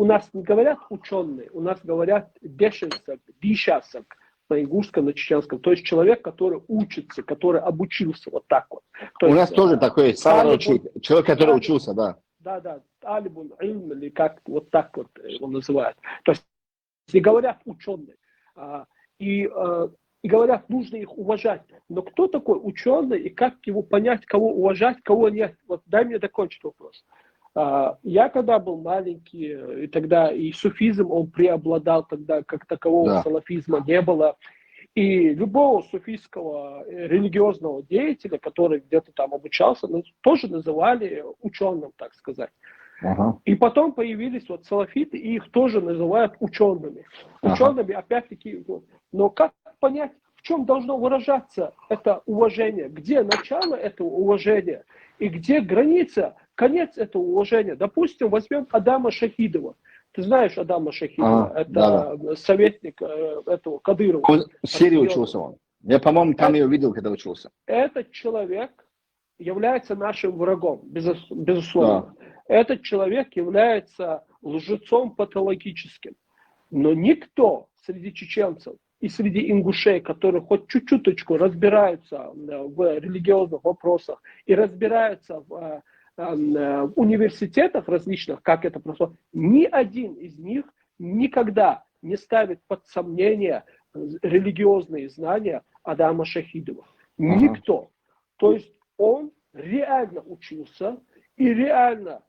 нас не говорят ученые, у нас говорят бешенцев, бишасок, на ингушском, на чеченском. То есть человек, который учится, который обучился вот так вот. То у есть, нас тоже такой человек, который учился, да. Да, алибун ильм, или как вот так вот его называют. То есть и говорят ученые, и говорят, нужно их уважать. Но кто такой ученый и как его понять, кого уважать, кого нет? Вот дай мне закончить вопрос. Я когда был маленький, и тогда и суфизм, он преобладал, тогда как такового салафизма не было. И любого суфийского религиозного деятеля, который где-то там обучался, тоже называли ученым, так сказать. И потом появились вот салафиты, и их тоже называют учеными. Учеными, опять-таки, но как понять, в чем должно выражаться это уважение? Где начало этого уважения? И где граница, конец этого уважения? Допустим, возьмем Адама Шахидова. Ты знаешь Адама Шахидова? Это советник этого Кадырова. Он в Сирии учился он. Я, по-моему, там ее видел, когда учился. Этот человек является нашим врагом, безусловно. Этот человек является лжецом патологическим. Но никто среди чеченцев и среди ингушей, которые хоть чуть-чуточку разбираются в религиозных вопросах и разбираются в университетах различных, как это происходит, ни один из них никогда не ставит под сомнение религиозные знания Адама Шахидова. Никто. То есть он реально учился и реально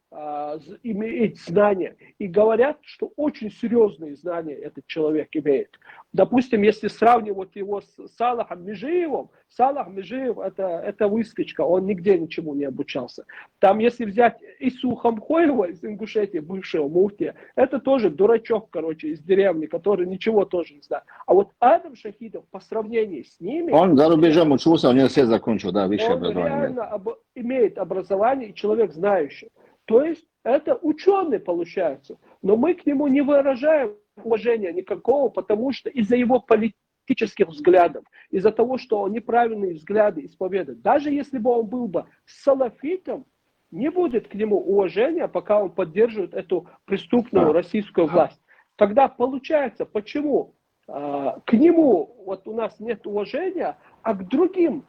имеет знания. И говорят, что очень серьезные знания этот человек имеет. Допустим, если сравнивать его с Салахом Межиевым, Салах Межиев это выскочка, он нигде ничему не обучался. Там, если взять Ису Хамхоева из Ингушетии, бывшего муфтия, это тоже дурачок, короче, из деревни, который ничего тоже не знает. А вот Адам Шахидов по сравнению с ними... Он за рубежом учился, университет закончил, да, высшее образование. Он реально имеет образование и человек знающий. То есть Это ученый получается. Но мы к нему не выражаем уважения никакого, потому что из-за его политических взглядов, из-за того, что он неправильные взгляды исповедует. Даже если бы он был бы салафитом, не будет к нему уважения, пока он поддерживает эту преступную российскую власть. Тогда получается, почему к нему вот у нас нет уважения, а к другим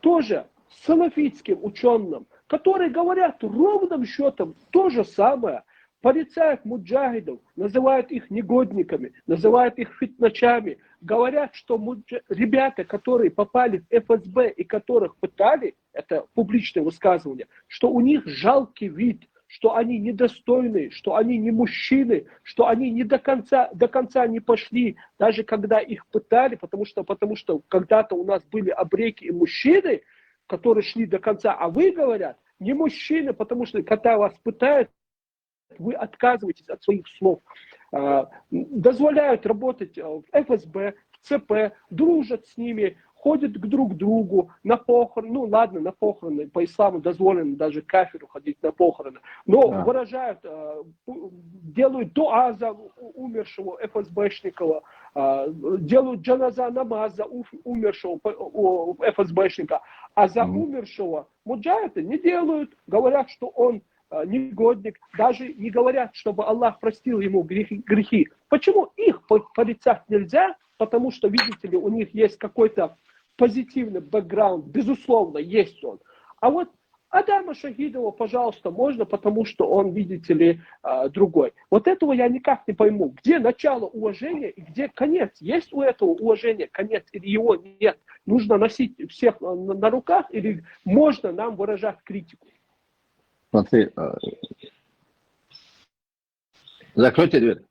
тоже салафитским ученым, которые говорят ровным счетом то же самое, порицают муджахидов, называют их негодниками, называют их фитначами, говорят, что ребята, которые попали в ФСБ и которых пытали, это публичное высказывание, что у них жалкий вид, что они недостойны, что они не мужчины, что они не до конца не пошли, даже когда их пытали, потому что когда-то у нас были абреки и мужчины, которые шли до конца, а вы, говорят, не мужчины, потому что когда вас пытают, вы отказываетесь от своих слов. Дозволяют работать в ФСБ, в ЦП, дружат с ними, ходят друг к другу на похороны. Ну ладно, на похороны, по исламу дозволено даже кафиру ходить на похороны. Но выражают, делают дуа за умершего ФСБшника, делают джаназа намаз за умершего ФСБшника, а за умершего муджахида не делают, говорят, что он негодник, даже не говорят, чтобы Аллах простил ему грехи. Почему их порицать нельзя? Потому что, видите ли, у них есть какой-то позитивный бэкграунд, безусловно, есть он. А вот Адама Шахидова, пожалуйста, можно, потому что он, видите ли, другой. Вот этого я никак не пойму. Где начало уважения и где конец? Есть у этого уважения конец или его нет? Нужно носить всех на руках или можно нам выражать критику? Смотри, закройте дверь.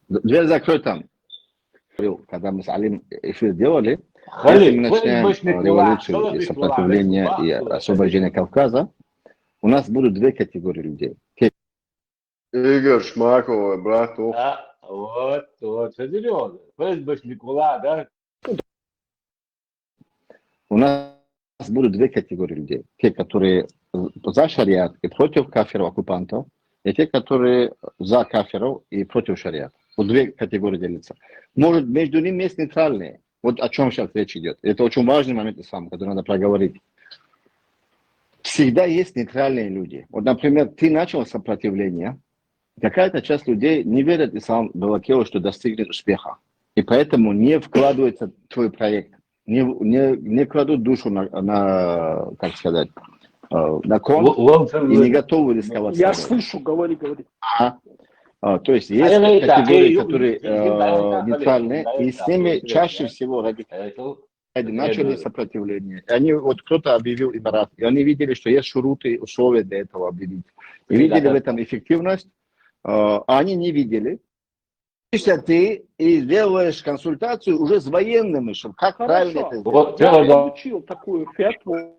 Дверь закрой там. Когда мы с Алим эфир делали, если мы начинаем революцию и сопротивление и освобождение Кавказа, у нас будут две категории людей. Игорь Шмаков, брат. Вот, серьезно. Фейсбук Никола, да? У нас будут две категории людей. Те, которые за шариат и против кафиров-оккупантов, и те, которые за кафиров и против шариата. Вот две категории делятся. Может, между ними есть нейтральные. Вот о чем сейчас речь идет. Это очень важный момент, который надо проговорить. Всегда есть нейтральные люди. Вот, например, ты начал сопротивление, какая-то часть людей не верит и сам Балакео, что достигнет успеха. И поэтому не вкладывается в твой проект. Не кладут душу на как сказать, на кон и не готовы рисковать. Я слышу, говори. То есть есть категории, которые нейтральные, и с ними чаще всего начали сопротивление. Они, вот кто-то объявил Эмират, и они видели, что есть шуруты, условия для этого объявить. И видели в этом эффективность, а они не видели. Ты и делаешь консультацию уже с военными, чтобы как правильно это сделать. Я получил такую фетву,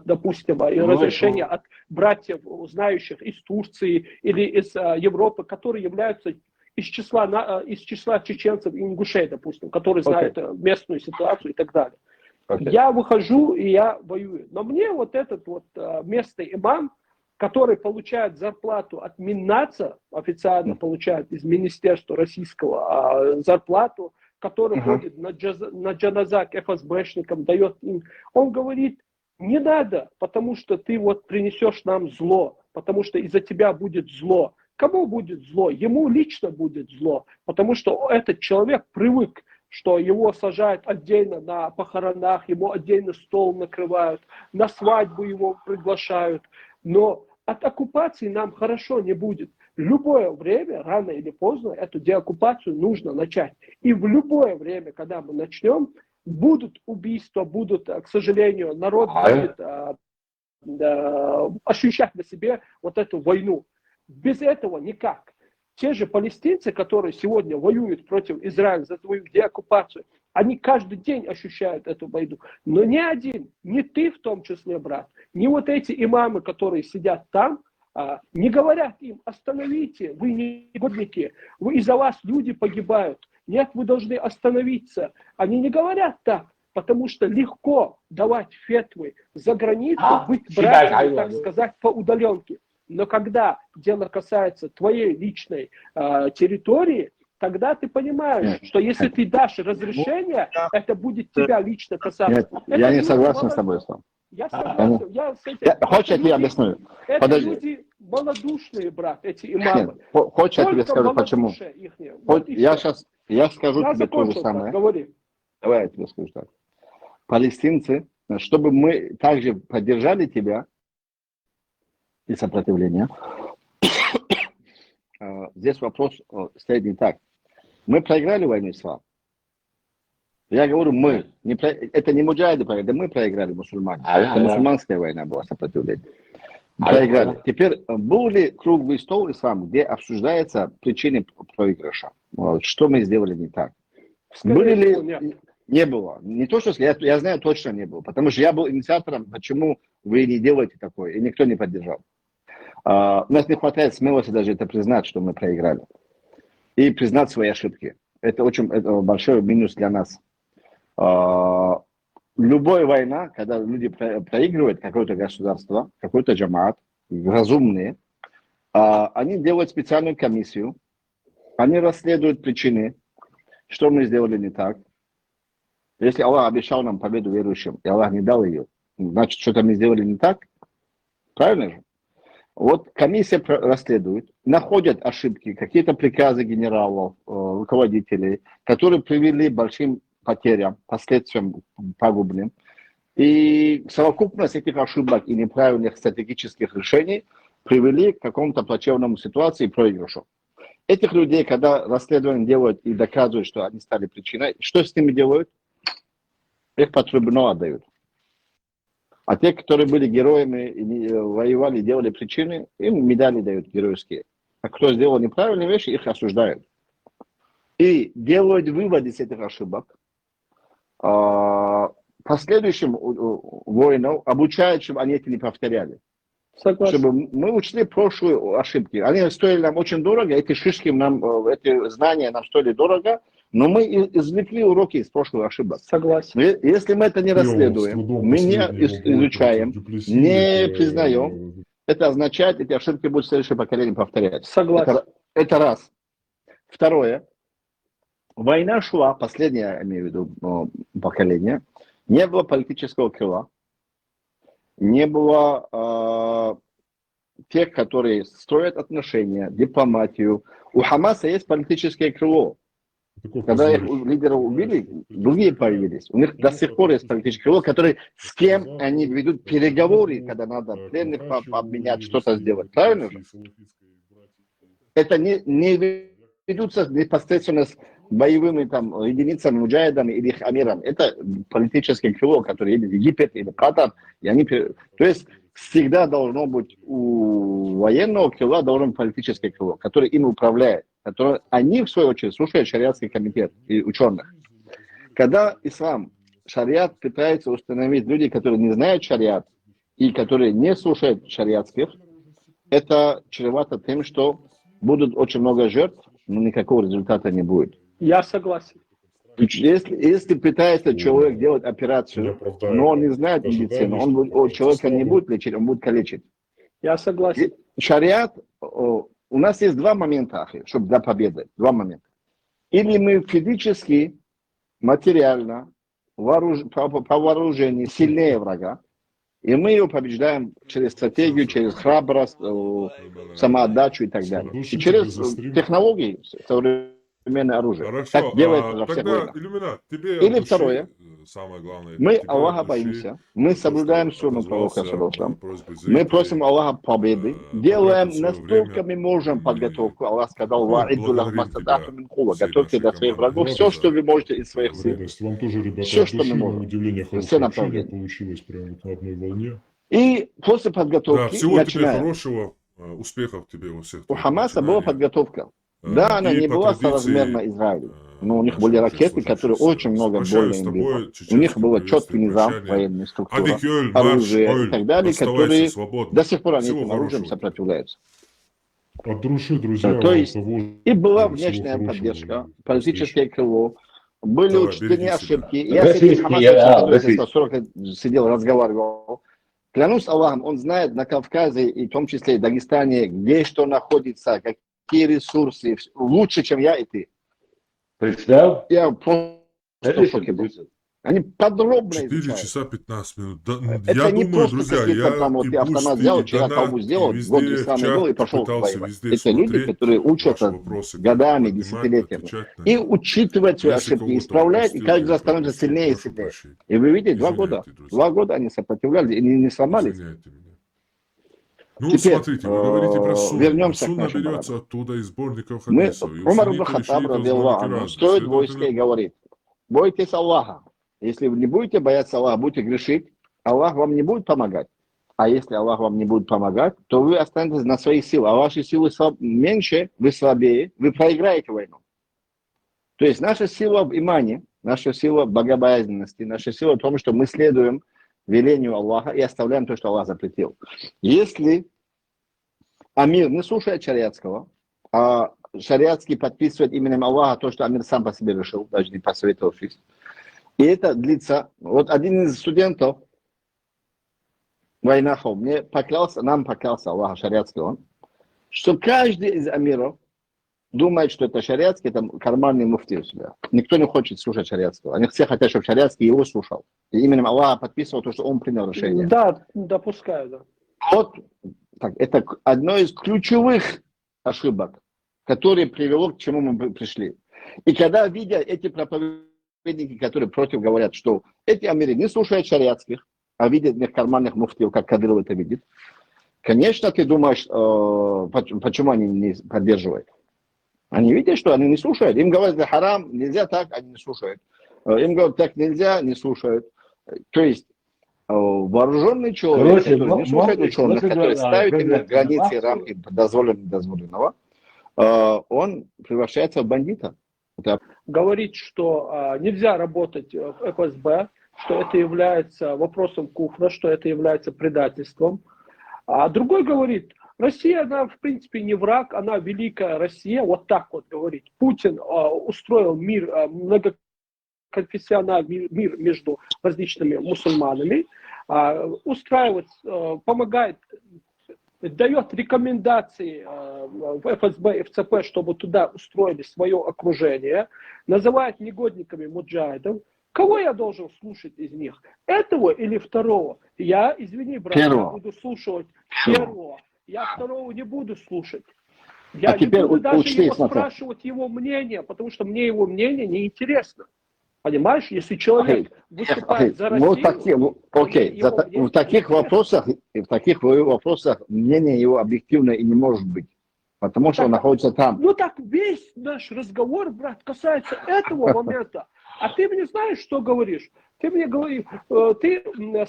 допустим, и разрешение от братьев, знающих из Турции или из Европы, которые являются из числа чеченцев и ингушей, допустим, которые знают местную ситуацию и так далее. Я выхожу и я воюю. Но мне вот этот вот местный имам, который получает зарплату от Миннаца, официально получает из Министерства российского зарплату, который ходит на джаназа к ФСБшникам, дает им, он говорит, не надо, потому что ты вот принесешь нам зло, потому что из-за тебя будет зло. Кому будет зло? Ему лично будет зло, потому что этот человек привык, что его сажают отдельно на похоронах, ему отдельно стол накрывают, на свадьбу его приглашают. Но от оккупации нам хорошо не будет. В любое время, рано или поздно, эту деоккупацию нужно начать. И в любое время, когда мы начнем, будут убийства, будут, к сожалению, народ будет ощущать на себе вот эту войну. Без этого никак. Те же палестинцы, которые сегодня воюют против Израиля за свою деоккупацию, они каждый день ощущают эту войну. Но ни один, ни ты в том числе, брат, ни вот эти имамы, которые сидят там, не говорят им, остановите, вы негодники, из-за вас люди погибают. Нет, вы должны остановиться. Они не говорят так. потому что легко давать фетвы за границей, быть Считай, братьями, так Айва. сказать, по удаленке. Но когда дело касается твоей личной территории, тогда ты понимаешь, что если ты дашь разрешение, это будет тебя лично касаться. Нет, Это я не люди согласен с тобой, Слав. Я согласен. Я с этим. Хочешь, я тебе люди- объясню? Это Подожди. люди малодушные, брат, эти имамы. Нет, хочешь, я тебе Только скажу, почему? малодушие ихнее. Вот и Я всё. сейчас, я скажу Я тебе то же закончил, самое. говори. Давай я тебе скажу так. Палестинцы, чтобы мы также поддержали тебя и сопротивление, здесь вопрос стоит не так. Мы проиграли войну ислам. Я говорю, мы. Это не муджахиды проиграли, мы проиграли, мусульмане. Это мусульманская война была, сопротивление. Проиграли. Теперь был ли круглый стол ислам, где обсуждается причины проигрыша? Что мы сделали не так? Были всего, ли... нет. Не было. Не то, что я знаю, точно не было. Потому что я был инициатором, почему вы не делаете такое, и никто не поддержал. У нас не хватает смелости даже это признать, что мы проиграли. И признать свои ошибки. Это очень большой минус для нас. Любая война, когда люди проигрывают какое-то государство, какой-то джамаат, разумные, они делают специальную комиссию, они расследуют причины, что мы сделали не так. Если Аллах обещал нам победу верующим, и Аллах не дал ее, значит, что-то мы сделали не так. Правильно же? Вот комиссия расследует, находят ошибки, какие-то приказы генералов, руководителей, которые привели к большим потерям, последствиям пагубным. И совокупность этих ошибок и неправильных стратегических решений привели к какому-то плачевному ситуации и проигрышу. Этих людей, когда расследование делают и доказывают, что они стали причиной, что с ними делают? Их по трибуналу отдают. А те, которые были героями, и воевали, делали причины, им медали дают геройские. А кто сделал неправильные вещи, их осуждают. И делают выводы с этих ошибок. Последующим воинам обучают, чтобы они это не повторяли. Согласен. Чтобы мы учли прошлые ошибки. Они стоили нам очень дорого, эти шишки эти знания нам стоили дорого, но мы извлекли уроки из прошлых ошибок. Согласен. Если мы это не расследуем, мы не изучаем, не признаем, это означает, эти ошибки будут следующее поколение повторять. Согласен. Это раз. Второе. Война шла, последнее, я имею в виду, поколение, не было политического крыла, не было тех, которые строят отношения, дипломатию. У Хамаса есть политическое крыло. Когда их лидеров убили, другие появились. У них до сих пор есть политическое крыло, которые с кем они ведут переговоры, когда надо пленных обменять, что-то сделать. Правильно же? Это не ведутся непосредственно с боевыми там единицами, муджахидами или их амирами. Это политическое крыло, которое едет в Египет или Катар. И они... То есть всегда должно быть у военного крыла должен быть политическое крыло, которое им управляет. Они, в свою очередь, слушают шариатский комитет и ученых. Когда ислам, шариат пытается установить люди, которые не знают шариат и которые не слушают шариатских, это чревато тем, что будут очень много жертв, но никакого результата не будет. Я согласен. Если пытается человек делать операцию, но он не знает медицину, он человека не будет лечить, он будет калечить. Я согласен. Шариат, у нас есть два момента, чтобы для победы. Два момента. Или мы физически, материально, по вооружению сильнее врага, и мы его побеждаем через стратегию, через храбрость, самоотдачу и так далее. И через технологии современное оружие. Хорошо, Так делается во всех тогда, войнах. Иллюминат, тебе Или от души, второе. самое главное, Мы тебе Аллаха от души боимся, мы соблюдаем сунну пророка, просьбы мы зрителей, просим Аллаха победы, делаем потратить свое настолько время мы можем подготовку. Аллах сказал, благодарим тебя готовьте для своих врагов все, что вы можете из своих сил. Радость. Вам тоже, ребята, Все, от что мы души, на можем. удивление, Все хорошее общение направления. получилось прямо вот на одной волне. И после Да, подготовки всего тебе начинаем. хорошего, успехов тебе во всех У твоих Хамаса была начинаниях. подготовка. Да, она И не по была традиции, соразмерна Израилю. Но у них были ракеты, которые очень много прощаюсь больно с им тобой, было. У них чеченским был четкий приветствием, низам, прощание. военная структура, Адикёль, марш, оружие и Оль, так далее, оставайся которые свободным. до сих пор они Всего этим оружием хорошего. сопротивляются. От души, друзья, То есть того, и была всего внешняя хорошего. поддержка, политическое крыло, были Давай, учтены береги себя. ошибки. Я с этим хамасовцем, который здесь 40 лет сидел, разговаривал. Клянусь Аллахом, он знает на Кавказе, и в том числе и Дагестане, где что находится, какие ресурсы, лучше, чем я и ты. Представь. Я просто в шоке был. Они подробно 4 изучают. часа 15 минут. Да, Это я не думаю, просто друзья, какие-то я там вот и ты автомат Пусты, взял, и вчера Донат, колбу сделал, и год везде в ислам был и чат пошел пытался воевать. везде Это люди, смотреть которые ваши учатся вопросы, годами, поднимать, десятилетиями. отвечать на И них. учитывать свои Если ошибки, кого-то исправлять, и упустил каждый или раз становится пропустил, сильнее и прошу сильнее. прощения. И вы видите, 2 года. Извиняйте, друзья. 2 года они сопротивлялись и не сломались. Извиняйте меня. Ну, Теперь смотрите, вы говорите про сунну. вернемся к Сунна нашим берется баранам. оттуда из сборников Мы, хадисов. И у Умар ибн суннитов и Хаттаб, шиитов радиаллаху сборники анху, разные. строит войска и говорит: бойтесь Аллаха. Если вы не будете бояться Аллаха, будете грешить, Аллах вам не будет помогать. А если Аллах вам не будет помогать, то вы останетесь на своих силах. А ваши силы меньше, вы слабее, вы проиграете войну. То есть наша сила в имане, наша сила в богобоязненности, наша сила в том, что мы следуем велению Аллаха и оставляем то, что Аллах запретил. Если амир не слушает шариатского, а шариатский подписывает именем Аллаха то, что амир сам по себе решил, даже не посоветовавшись. И это длится. Вот один из студентов Вайнахов мне поклялся, нам поклялся Аллах шариатского, что каждый из амиров думает, что это шариатский, это карманный муфти у себя. Никто не хочет слушать шариатского. Они все хотят, чтобы шариатский его слушал. И именем Аллаха подписывал то, что он принял решение. Да, допускаю, да. Вот так, это одно из ключевых ошибок, которые привело к чему мы пришли. И когда видя эти проповедники, которые против говорят, что эти амиры не слушают шариатских, а видят их карманных муфтиев, как Кадыров это видит, конечно, ты думаешь, почему они не поддерживают. Они видят, что они не слушают. Им говорят, да харам, нельзя так, они не слушают. Им говорят, так нельзя, не слушают. То есть вооруженный человек, который не слушает ученых, который ставит ему границы, рамки дозволенного, он превращается в бандита. Говорить, что нельзя работать в ФСБ, что это является вопросом куфра, что это является предательством. А другой говорит, Россия, она в принципе не враг, она великая Россия, вот так вот говорит. Путин устроил мир, многоконфессиональный мир между различными мусульманами, устраивает, помогает, дает рекомендации в ФСБ и в ЦП, чтобы туда устроили свое окружение, называет негодниками муджахидов. Кого я должен слушать из них? Этого или второго? Я, извини, брат, я буду слушать первого. Я второго не буду слушать. Я не буду даже его спрашивать его мнение, потому что мне его мнение не интересно. Понимаешь, если человек выступает за Россию... В таких вопросах мнение его объективно и не может быть. Потому что он находится там. Ну так весь наш разговор, брат, касается этого момента. А ты мне знаешь, что говоришь? Ты мне говоришь, ты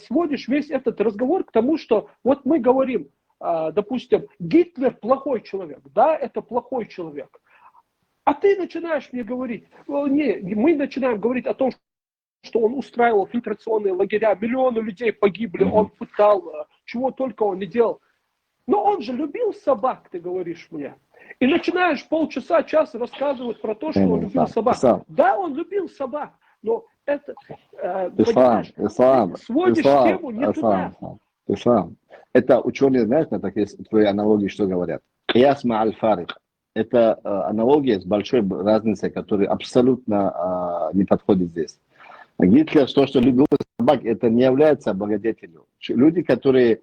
сводишь весь этот разговор к тому, что вот мы говорим, допустим, Гитлер плохой человек. Да, это плохой человек. А ты начинаешь мне говорить, мы начинаем говорить о том, что он устраивал фильтрационные лагеря, миллионы людей погибли, он пытал, чего только он не делал. Но он же любил собак, ты говоришь мне. И начинаешь полчаса, час рассказывать про то, что он любил собак. Да, он любил собак, но это, сводишь тему не туда. Это ученые, знаешь, на такие твои аналогии что говорят? Кияс ма'аль фарик. Это аналогия с большой разницей, которая абсолютно не подходит здесь. Гитлер, то, что любил собак, это не является благодетелью. Люди, которые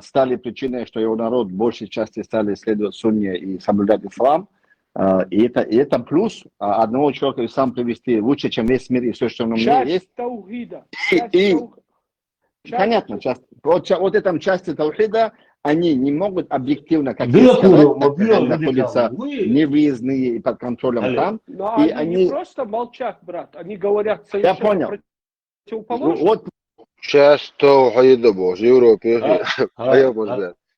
стали причиной, что его народ в большей части стали следовать сунне и соблюдать ислам, и это плюс одного человека сам привести лучше, чем весь мир и все, что на мире есть. Таухида. Понятно, вот этом части таухида они не могут объективно, как я сказал, находятся невыездные и под контролем там. Но и они не просто молчат, брат, они говорят совершенно противоположно. Вот часть таухида, боже, Европе.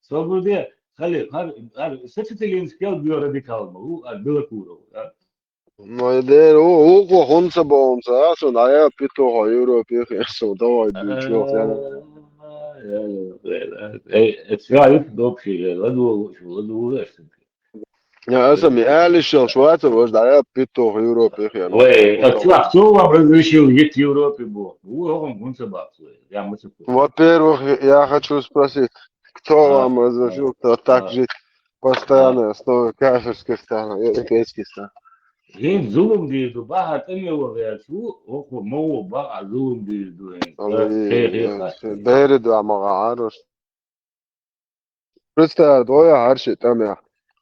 Свободе, сочетелинский биорадикал, белокуров. Майдер, о, хонца бонца, соная пито Европе, содой бичо. Это добрый, ладу. يا اسمي الشيخ شوية وش دعيا بيتو يوروبي خيانة Ой, а кто вам разрешил жить в Европе был? Вы он собаку. Я мыслю. Во-первых, я хочу спросить, кто вам разрешил так жить постоянно с той кафирской страной, европейской страной? Yin zulum diyordu. Bahar emiyor ya şu oku mu bahar zulum diyordu. Береду амагарош. Представь, двое харши там я.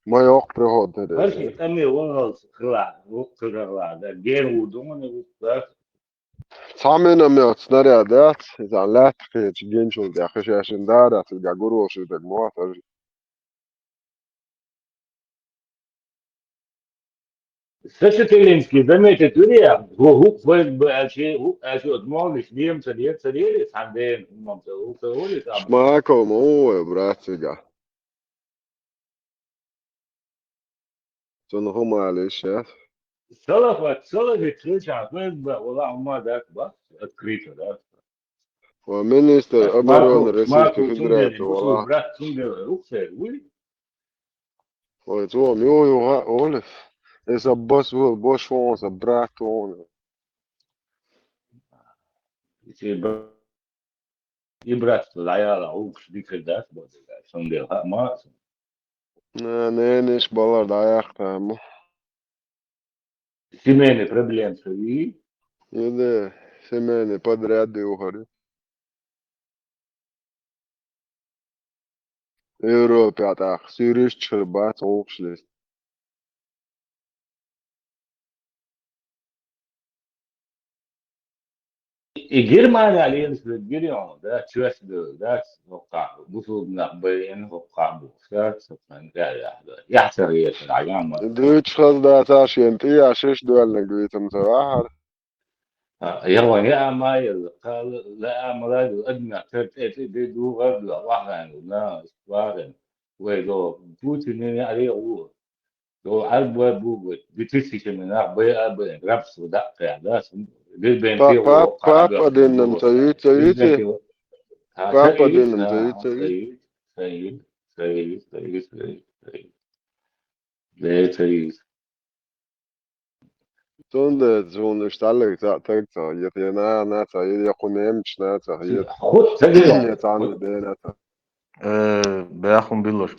Моё пригодны. Her şey emiyor onu kıla. O kıla da gel vurdum onu da. Самина мёд снарядят, за латки, чигенчул, я хочу ашиндарят, я гурошу, так муатаж. Сочетелинский, заметьте, турия, гук ФСБ, отмолвись, немцы, царели, санден, мамца, уходили там. Шмако, мой, братья. Что ну малыш, сейчас? Салах открытие, ФСБ, вала ума, да, открыто, да. Министр обороны Российской Шмаку, Федерации, Тундели, вала. брат Тундели, рухсе, вы? Ой, то, мёю, Олев. Это босс был, босс он, брат он. И брат, лаяла, ух, дикрдас, Тундели, мас. Не, не, шбалар, да, я там. Семейные проблемы, и? Иди, семейный подряд уходи. Европе, а так, сириш чрбат, окшлес. И Германия алliance with Gideon, да, часть, да, вقع بطل بين وقع بوكسات سكان قاعد يحتر العيام دويتش خلاص ده تاشين تي عشيش دول نقويتم زواحر. يلا يا ما قال لا مراد أدنى ترتيب بدو غير واحد لا واحد ويدو بوتين عليه هو لو عرب بوجود بتسيش من بي رابس ودق يعني بين فيه وقع Папа денным таите. Папа денным таите. Тунде зуны шталлы тагта يتنا ناتا يقونهم شناتا يتعني بيناتا. Бяхун билош.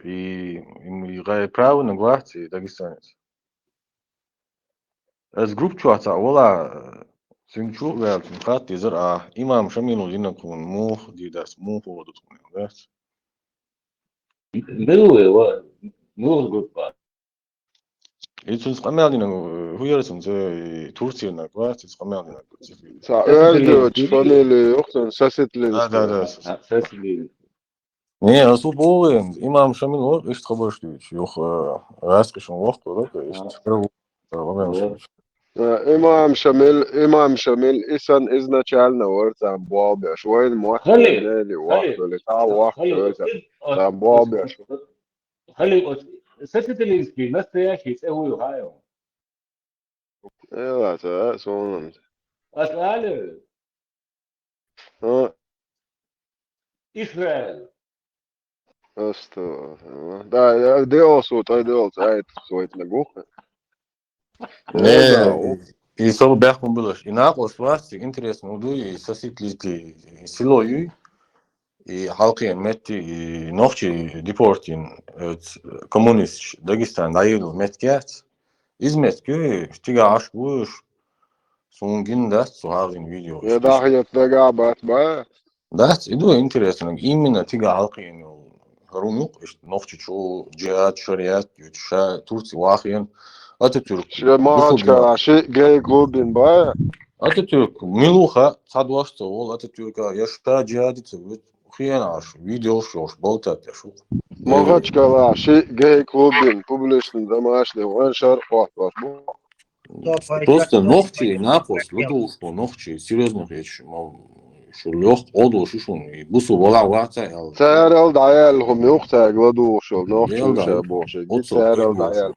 И играй право на гвахти дагестанец. Ez grup çuata ola Singçu ve kat dizer imam şaminu dinakun muh didas muh oldu tutuyor. Milwe mul grupa. İçin kamelina huyarısın Türkiye'nin gvahti kamelina. Sa öldü family yoksun sasitlinski. Da. Sasitlinski. Ne asıl bu imam şaminu işte başlıyor. Yok raskışın vakti olarak işte. إمام شامل إسان إذن شالنا ورثة بوابع شوين موحد ليلي وقت لتاع وقت ورثة بوابع شو. خلي ساسيتلينسكي настоящий целую хаю. إيه سونم. أسأله. إسرائيل. Да, делался, то делался, это свой нагух. Ne, и сол бяхун билош. И наклос вас интересно уду и соситлизли силою и халкия метти и нохчи депортин коммунист Дагестан дайыл меткят. Измет кё штига ашкуш сунгин даст сухарин видео. Я дахет дагабат ба. Даст иду интересно. Именно тига халкия румук нохчи чу джиат шариат ша Турция вахин Atatürk Мачка, гей глубин ба. Atatürk Miluha sadvasta ol Atatürk'a yaşta cihadite хренаш видео шош болтат я шу. Мачка, гей глубин публичный домашний ваншар отваш. Просто ногти напос лутушко ногти серьезно речь شو لوخ قدو شو شون بوسو ولا واتا سارل دعيال هم يوقتا غلدو شو نوختو شابوش جي سارل دعيال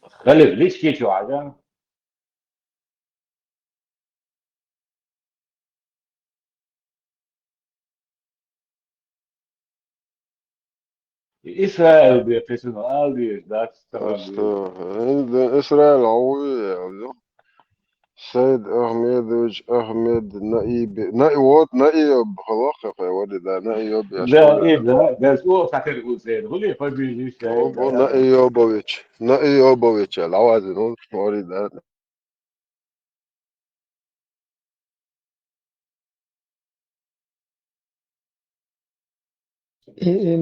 خلي ليش كيتو عجان إسرائيل بيقسموا عادي ذات إسرائيل عوية سيد أحمدوش أحمد نائب خلاص يا ولد ده نائب يا ده إيه ده هو فاكر حسين هو اللي فاضي نائبوفيتش العوازي ولد ده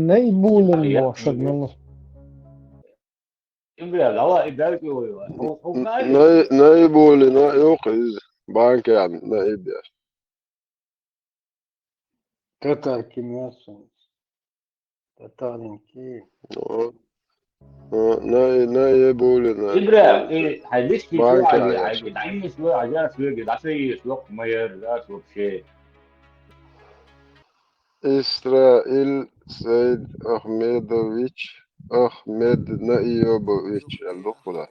Najboljen borsad mello. نائبولي نائوقز بانك يعني نائب يا Tatar kimyasınız. Tatar'ın ki. نائبولي إبراهيم إيه هلش في شوية بانك عجين شوية عجين شوية عشان سوق مير لا سوق شيء إسرائيل سيد أحمد نائبوفيتش اللقطة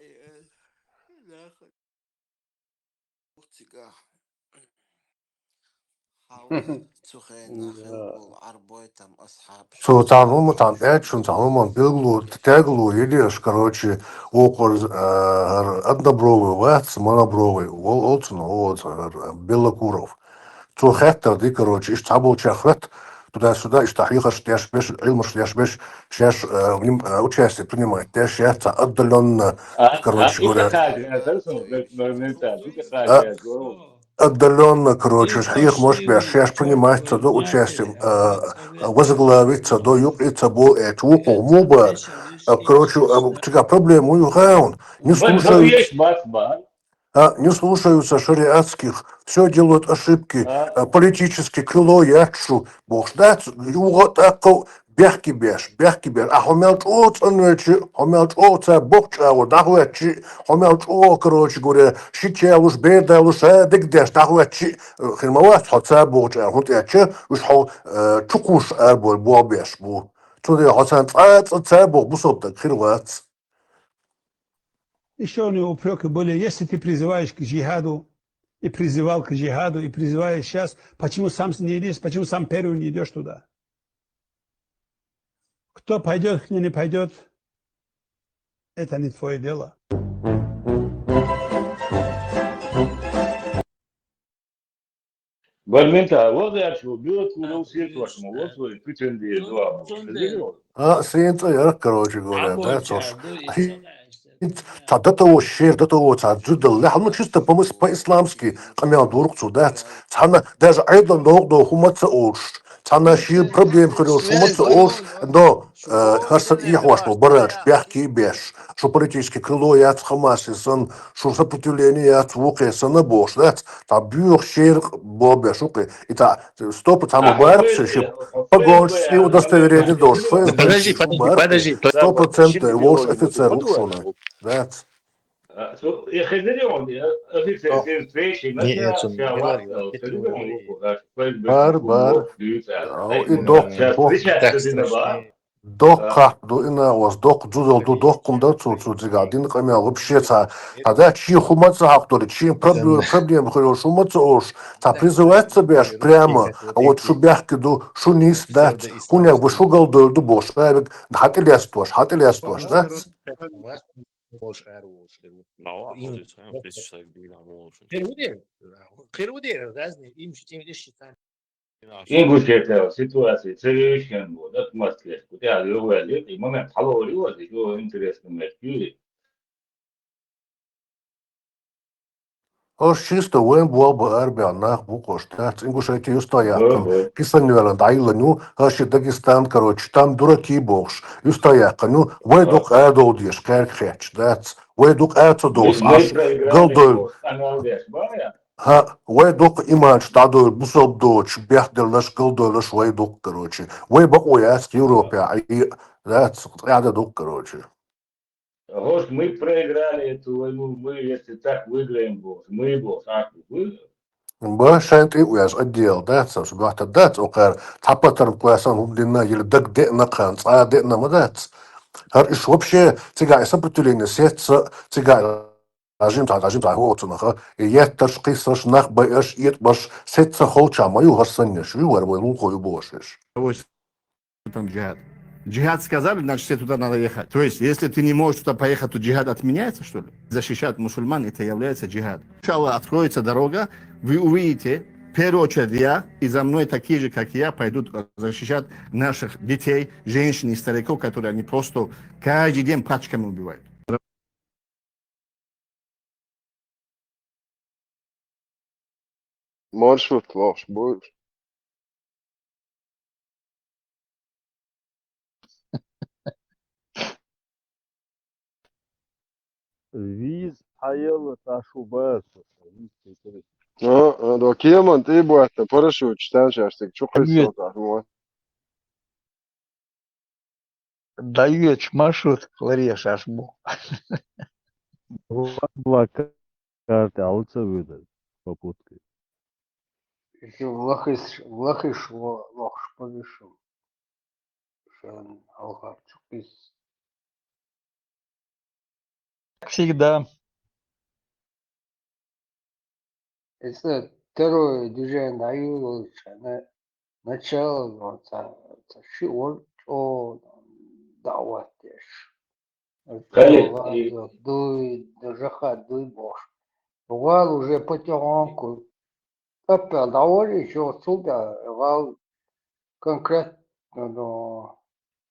So там там эчин там белгу теглу идешь, короче, около однобровый, вац, монобровый, вот Белокуров. So хеттер ди, короче, иш табул чахрет, туда-сюда, иш тахиха, штяш беш, илма штяш беш, шеш в ним участие принимает, тэш это отдаленно, короче إنت говоря, خارج أنا ترسم بالمنتال إنت خارج отдаленно, короче, их может быть, шеш принимается до участия, возглавится до юпица бо чуку мубар, короче, чека проблему югаун, не слушают. есть батба Не слушаются шариатских, все делают ошибки, политически крыло ячу, бог ждать, юго тако, бяхки беш, а хомелч оца, бог чао, дахуячи, хомелч короче говоря, щичелуш, бедалуш, дегдеш, дахуячи, химават, хоца, бог чао, хут ячи, уж хо, чукуш арбол, бобеш, бу. Туда хоцан, бог, бусоптак, хирвац. Еще у него упреки были, если ты призываешь к джихаду, и призывал к джихаду, и призываешь сейчас, почему сам не идешь, почему сам первый не идешь туда? Кто пойдет, кто не пойдет, это не твое дело. بالمنتال وضع شو بيوت ولو سيرت واش موصل الفتن دي دوا Синт, короче говоря, да, до того шер, до того джудал, ну чисто по-исламски, камян дурцу, да, цана даже айдан до хумаца ош, цана шир проблем хорёш, хумаца ош, но харсан ихваш был бараш, бяхки беш, что политическое крыло яц хамаси сан, что сопротивление яц вуке сан на бош, да, та бюх шер бобеш, уке, и та стоп там барцы, что погонщики удостоверение дош, Подожди, 100% ваш офицер ушона. That's يا اخي اليوم في فيشي Бар. Док до ина was док джудал до док кумда цуцига дин камя вообще тогда чи хумаца хактори чи проблем хорё шумаца ош та призывается беш прямо а вот шубяхки до шунис дать хуня бы шугал до бош хателяс тош да Ингушетия ситуация совершенно вот от Москвы. Я говорю, и момент халовый вот еще интересный момент. Ош чисто вен буал бы арбиан нах букош да Ингушетия устояка писанюэлан дайланю аши Дагестан короче там дураки богш устояка ну ведок адол деш кэрхэч да ведок адол аш голдол ведок иманч тадол бусоб доч бяхдерлаш голдолаш ведок короче вебок ояс Европа и да ряда док короче. Гош, мы проиграли эту войну, мы если так выиграем, мы босс, вы Башент и уяз отдел, да, сам бахта дат, окар тапатар классан умдина или даг дена кан, дена мадат. Har иш вообще цигай сопротивление сетца цигай ажим та хоцнаха, и ятташ қисраш нах баш ет баш сетца холча маю харсаннеш, вар бой лухой бошеш. Там джад. Джихад сказали, значит, все туда надо ехать. То есть, если ты не можешь туда поехать, то джихад отменяется, что ли? Защищать мусульман, это является джихад. Иншаллах, откроется дорога, вы увидите, в первую очередь я, и за мной такие же, как я, пойдут защищать наших детей, женщин и стариков, которые они просто каждый день пачками убивают. Маршрут ваш будешь? Виз hayal taşubat. Да кеман ты будешь, парашют, читаешь, ты что Привет. хочешь, Даешь маршрут, Лареш, аж бу. Блокарты алца выдать попуткой. Еще влахиш лохш повешал. Шан алхарчук из. Как всегда. Это второе движение даю начало вот шиор о даватеш. Дуй дожаха дуй бош. Вал уже потихоньку. Опять довольно еще отсюда вал конкретно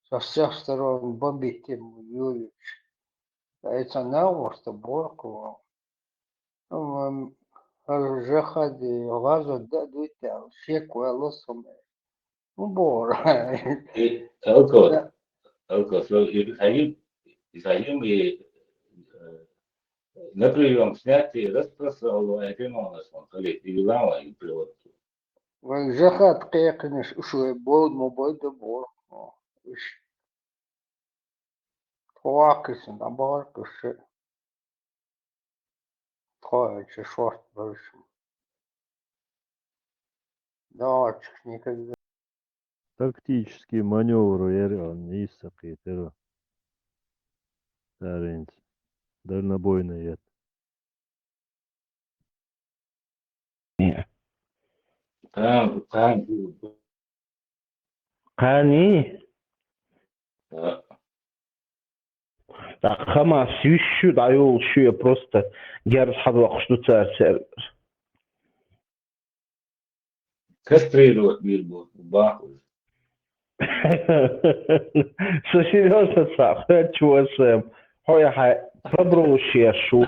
со всех сторон бомбить ему Юрьевич. Это на что борку. Жахади газу дадуйте, все куэлосом. Ну, бор. Elko, so Isaim на прием снятия распространил экономность, он коллег, и лава и привод. Жахат кекнеш, что был мобой да бор. Твакисын, а баркыши. Твоечи шорт большим. Да, никогда. Тактический маневр реально исаки террор. Таринц. Дальнобойный ед. Там, Кани. Так, Хамас еще даю, еще просто герц хадвах, что царь. кастрировать мир будет, баху. Что серьезно, сах, чего сэм? Хой, хай, пробросишь, шо.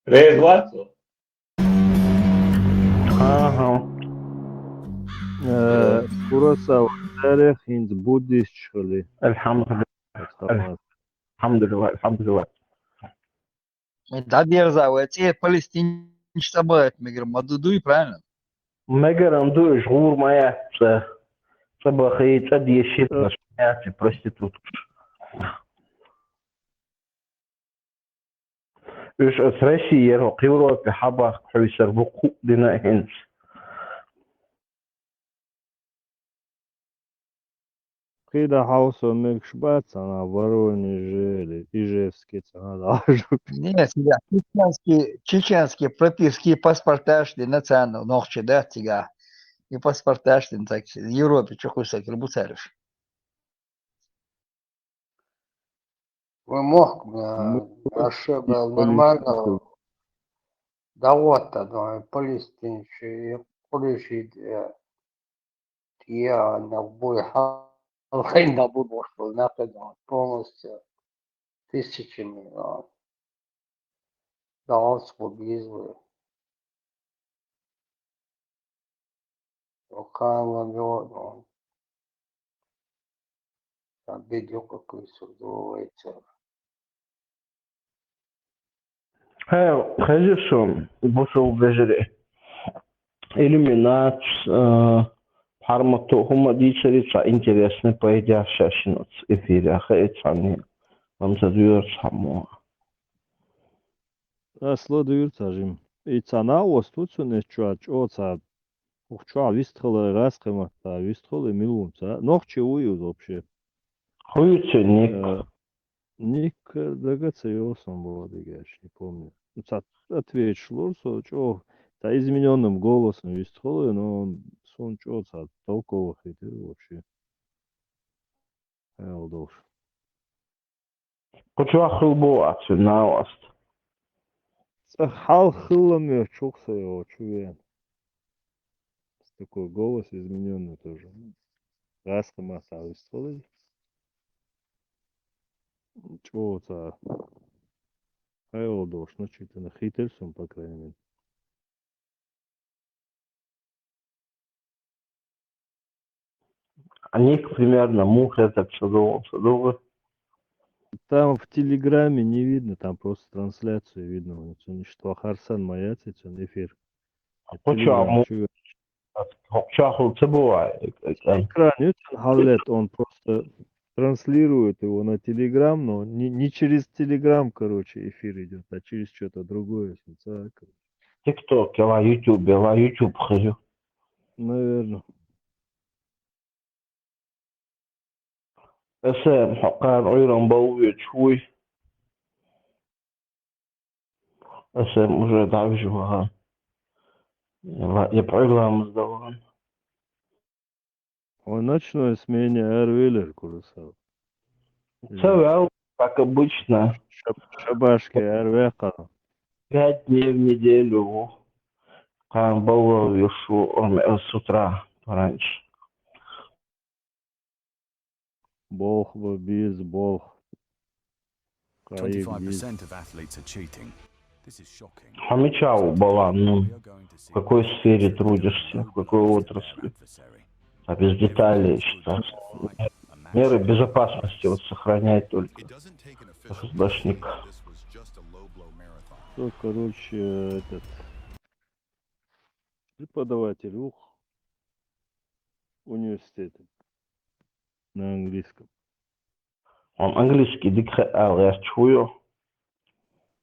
Резваться. Ага. Burası tarih Hint Budist şöyle. Alhamdulillah. Alhamdulillah. Да, дерзавец. Палестинец собрать, мы говорим, Мадудуй, правильно? Мегарам дуешь, гур моя, собахает, одещит, нашмяти, проститутка. Үш с России, в Европе, хабах, хвисер, буку, дина хинс. Когда хауса мекшбат, она Воронеже или Ижевский, она даже. Нет, тебя чеченские прописки паспорта шли национал, ногче, да, тебя. И паспорта шли, так, в Европе, что хочешь, так, рыбуцаришь. Вы мог, ошибал нормально. Да вот тогда, палестинцы, полежит, я на бой на буду, что нападал полностью тысячами, дал свободу. Около него, там видео какой судовается. Хорошо, бушел бежали. Иллюминат, Хармату, хума дичерица, интересный поедящий шиноц эфире, ахаэцани, вам задует само. Следует, сажим. И цена у вас тут не чуач, оца. Ухча, вистхала раскама, вистхала милунца. Ног чего вообще? Хуй ценник. Никогда он был, я не помню. Ответишь, Лурсо, что, да измененным голосом весь но он что-то толковых и вообще. Элдош. Кучуахыл булат, наост. Хал хылами чухса его, чуя. Такой голос измененный тоже. Раска масса истории. Чего-то. Элдош, ну что-то на хитерсом, по крайней мере. Ник примерно муха так садового. Там в Телеграме не видно, там просто трансляцию видно. Вот что Харсан маяцит, он эфир. Телеграм, Чахл цебуа. экран Халет, он просто транслирует его на Телеграм, но не через Телеграм, короче, эфир идет, а через что-то другое. ТикТок, я YouTube хожу. Наверное. Эсэ хакан ойран бауэ чуй. Эсэ уже также вага. Я программу сдавал. Он ночной смене Эрвиллер курсал. Цевел, как обычно. Шабашки Эрвека. 5 дней в неделю. Кан бауэ вешу с утра пораньше. Бог без Бог. 25% of athletes are cheating. This is shocking. Хомячау была, ну, в какой сфере трудишься, в какой отрасли. А без деталей сейчас. Меры безопасности вот сохраняет только ФСБшник. Ну, короче, этот преподаватель университета на английском. Он английский дикхал, я чую.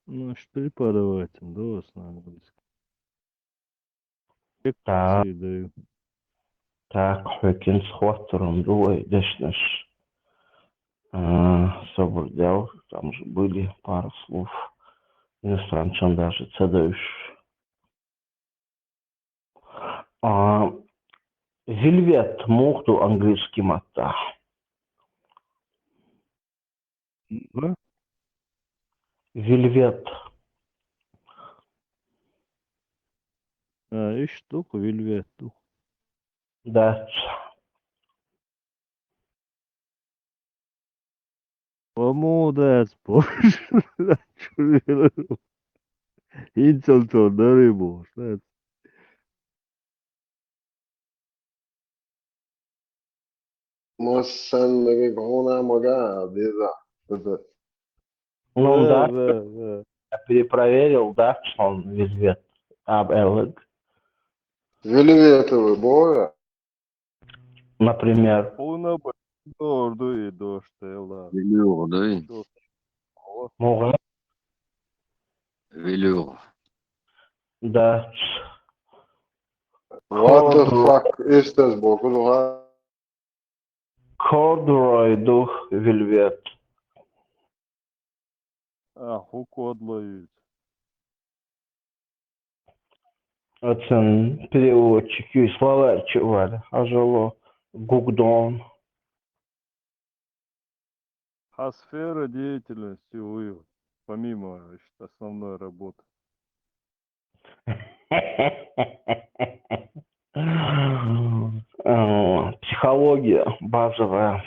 Ну, что преподаватель, да, на английском. Так, Хокинс Хвастером, думаю, дешнеш. Собордел, там же были пару слов. Иностранцам даже цедаешь. Вельвет мухту английский мата. Да? Вельвет. И штуку вельвет. Да. Помудец, Интелтон, да, рыбу. Sen meg gona maga, да. Ну да, да. Я перепроверил, да, что он вельвет. Элэг. Вельветовый боя. Например. Una ordu и дождь, ла. Велюр, да? Мога. Велюр. Да. What the fuck is this, Богу? Corduroy дух вельвет. Хуку отловить. Оцен переводчик и словарь чували. Ажило Гугдон. А сфера деятельности вывод, помимо основной работы. Психология базовая.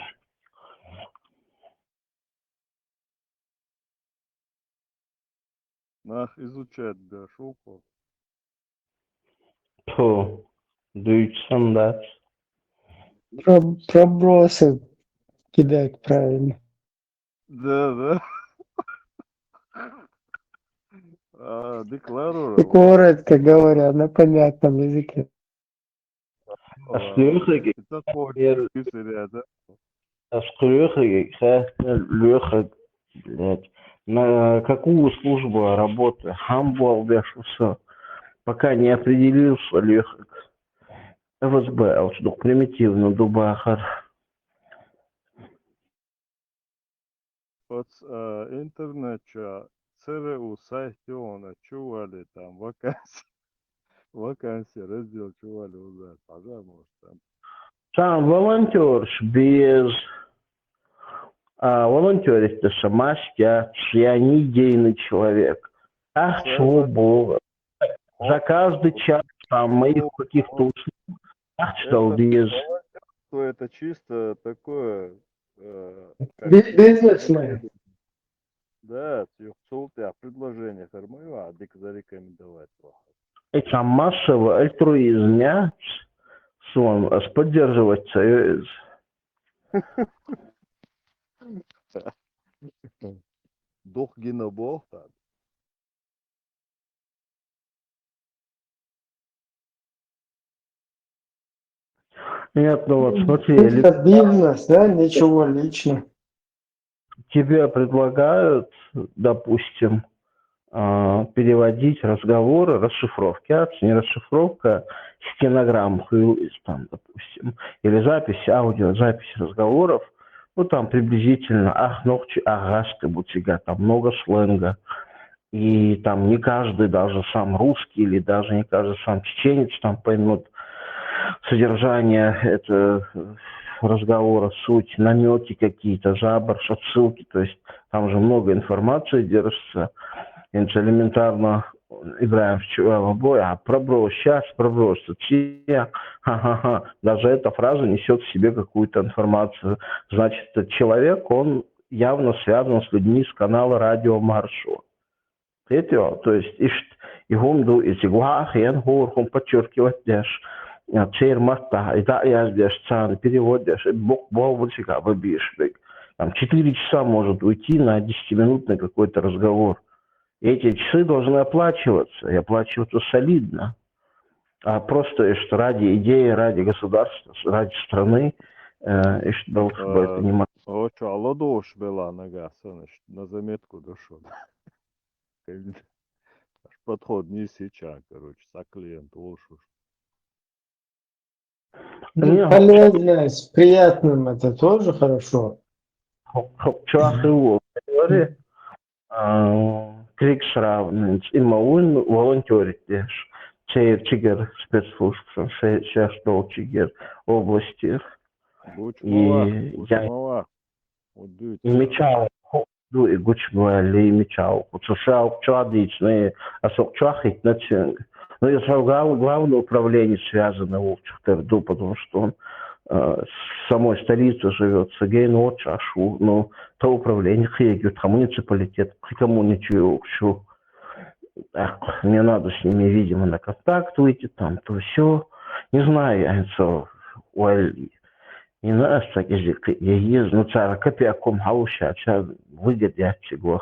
Нах изучать, да, шоу. Тьфу. Дуйчсан, да. Пробросы кидать правильно. Да. Декларировал. Коротко говоря, на понятном языке. Слухай, блядь, на какую службу работы? Хамбол, все. Пока не определился, Лехак. ФСБ, что примитивно, Дубахар. Под интернет ЦРУ сайтона чували там вакансия раздел чували узнать, пожалуйста. Сам волонтерш без волонтерить это маска, я не идейный человек. Ах, чего Бога. За каждый час там моих каких-то услуг. Ах, что без. Это чисто такое... Бизнесмен. Да, я предложение формую, а зарекомендовать. Это массово альтруизм, поддерживать союз. Дух генобог. Нет, ну вот смотри. Это бизнес, да, ничего личного. Тебе предлагают, допустим, переводить разговоры, расшифровки, не расшифровка, стенограмм, там, допустим, или запись аудио, запись разговоров, ну там приблизительно ахнохчи, агашка, бутига, там много сленга, и там не каждый, даже сам русский, или даже не каждый сам чеченец там поймет содержание этого разговора, суть, намеки какие-то, жабрш, отсылки, то есть там же много информации держится. Элементарно играем в чувала боя, проброс сейчас, проброс ха-ха-ха. Даже эта фраза несет в себе какую-то информацию. Значит, этот человек, он явно связан с людьми с канала радио Маршо. То есть, и гумду, и тигуах, и он подчеркивать дешь. Чейрмата, и да, я здесь цан переводишь, бог-бог-бог-бог, выбьешь. Там 4 часа может уйти на 10-минутный какой-то разговор. Эти часы должны оплачиваться, и оплачиваться солидно. А просто что ради идеи, ради государства, ради страны, это не могло. Очень алодош была нога, на заметку дошел. Подход не сейчас, короче, со клиент ушел. Полезно, с приятным, это тоже хорошо. Крикс равный, имаун волонтерить дешь. Чигер спецслужб, сейчас чигер области. И я мечал, и гучмали, и мечал. Сошел отлично, а сокчахить на цинг. Но я сказал, главное управление связано в Чахтерду, потому что он с самой столицы живет, Сагейну Чашу, но то управление Хегют, а муниципалитет, кому ничего, что мне надо с ними, видимо, на контакт выйти, там, то все. Не знаю, я не знаю, что я езжу, но царь копейком хауша, а выгодят чего.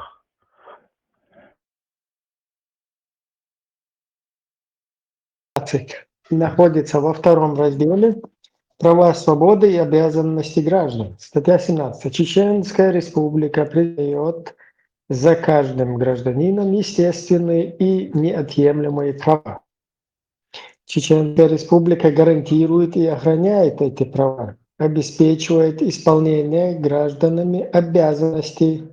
Находится во 2 разделе «Права, свободы и обязанности граждан». Статья 17. Чеченская республика признает за каждым гражданином естественные и неотъемлемые права. Чеченская республика гарантирует и охраняет эти права, обеспечивает исполнение гражданами обязанностей.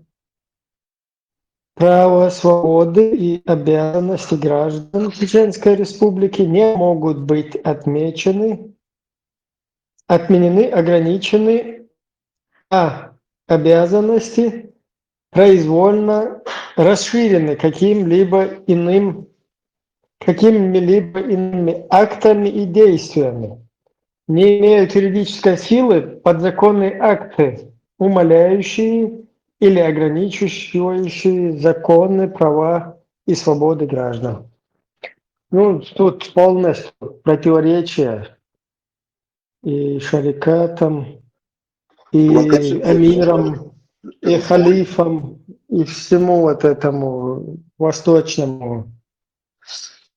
Права, свободы и обязанности граждан Чеченской Республики не могут быть отменены, ограничены, а обязанности произвольно расширены какими-либо иными актами и действиями, не имеют юридической силы подзаконные акты, умаляющие или ограничивающие законы, права и свободы граждан. Ну, тут полностью противоречие и шарикатам, и эмирам, и халифам, и всему вот этому восточному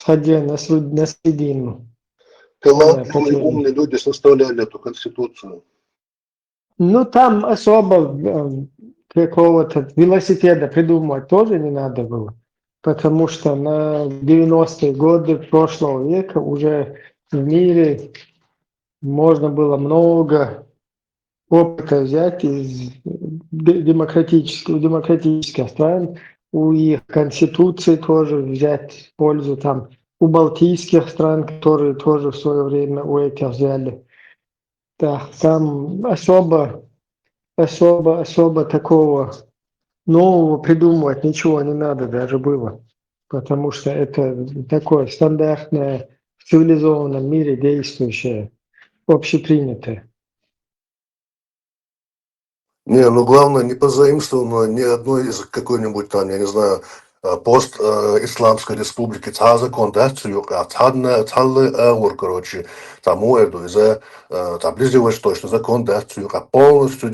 ходе на средину. Талантливые, умные люди составляли эту конституцию. Ну, там особо какого-то велосипеда придумывать тоже не надо было, потому что на 90-е годы прошлого века уже в мире можно было много опыта взять из демократических стран, у их конституции тоже взять пользу, там, у балтийских стран, которые тоже в свое время у этих взяли. Да, там особо такого нового придумывать ничего не надо даже было, потому что это такое стандартное в цивилизованном мире действующее, общепринятое. Не, ну главное, не позаимствовано ни одной из какой-нибудь там, я не знаю, пост-исламской республики, та законодательству, а таллы короче, тому эту, там ближневосточную законодательству, а полностью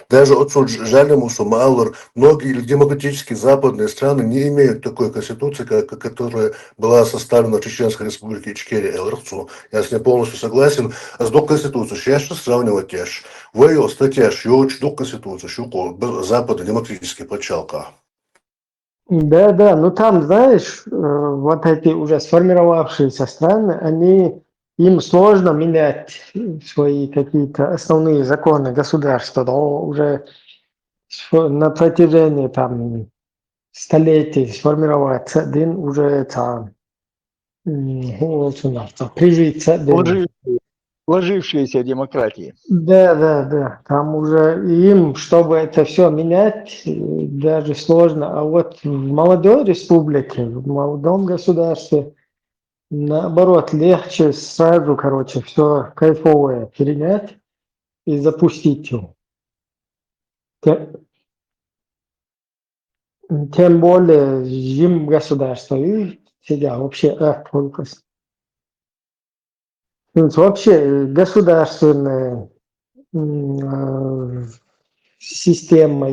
даже отсюда жалему сумалор, многие демократические западные страны не имеют такой конституции, которая была составлена в Чеченской республике Ичкерия Элрцу. Я с ней полностью согласен. А с до конституции сейчас сравнивать теж. В ее статье еще до конституции, еще западно демократические почалка. Да, ну там, знаешь, вот эти уже сформировавшиеся страны, им сложно менять свои какие-то основные законы государства, но уже на протяжении там столетий сформироваться один уже там прижиться. Сложившиеся демократии. Да. Там уже им, чтобы это все менять, даже сложно. А вот в молодой республике, в молодом государстве, наоборот, легче сразу, короче, все кайфовое перенять и запустить его. Тем более, им государство и себя вообще фокус. Вообще государственная система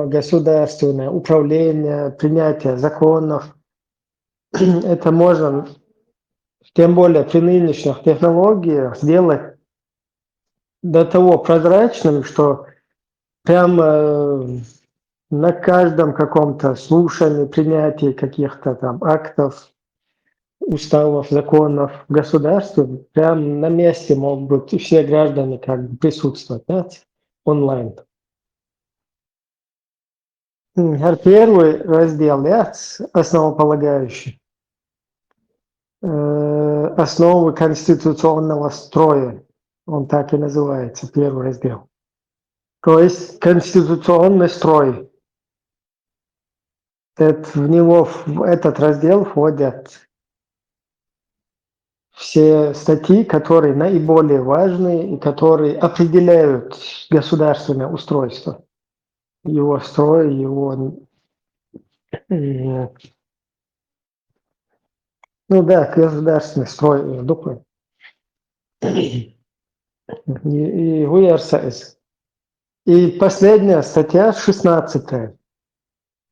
государственное управление, принятие законов. Это можно, тем более при нынешних технологиях, сделать до того прозрачным, что прямо на каждом каком-то слушании, принятии каких-то там актов, уставов, законов в государстве, прямо на месте могут все граждане как бы присутствовать, знаете, онлайн. Первый раздел, основополагающий, основы конституционного строя, он так и называется, первый раздел. То есть конституционный строй. В него, в этот раздел входят все статьи, которые наиболее важные и которые определяют государственное устройство. Его строй, его... государственный строй, документ. И УРСС. И последняя статья, 16-я,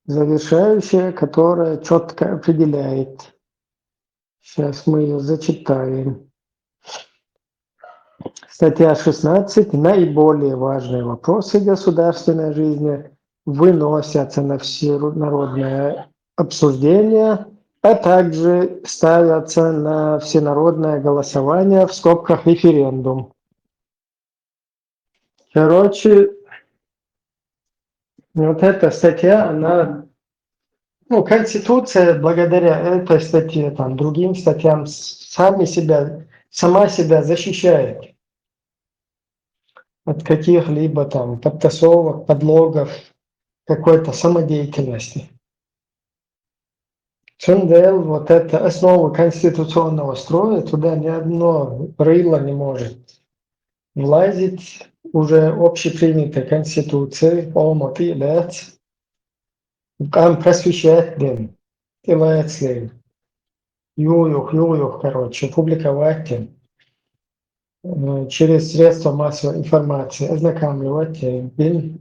завершающая, которая четко определяет. Сейчас мы ее зачитаем. Статья 16. Наиболее важные вопросы государственной жизни выносятся на всенародное обсуждение, а также ставятся на всенародное голосование, в скобках референдум. Короче, вот эта статья, она, Конституция благодаря этой статье, там, другим статьям сама себя защищает от каких-либо там подтасовок, подлогов, какой-то самодеятельности. ЦНДЛ, вот это основа конституционного строя, туда ни одно рыло не может влазить, уже общепринятой конституцией, полмот является, там просвещать дым, является ююх, короче, публиковать им, через средства массовой информации, ознакомливать им.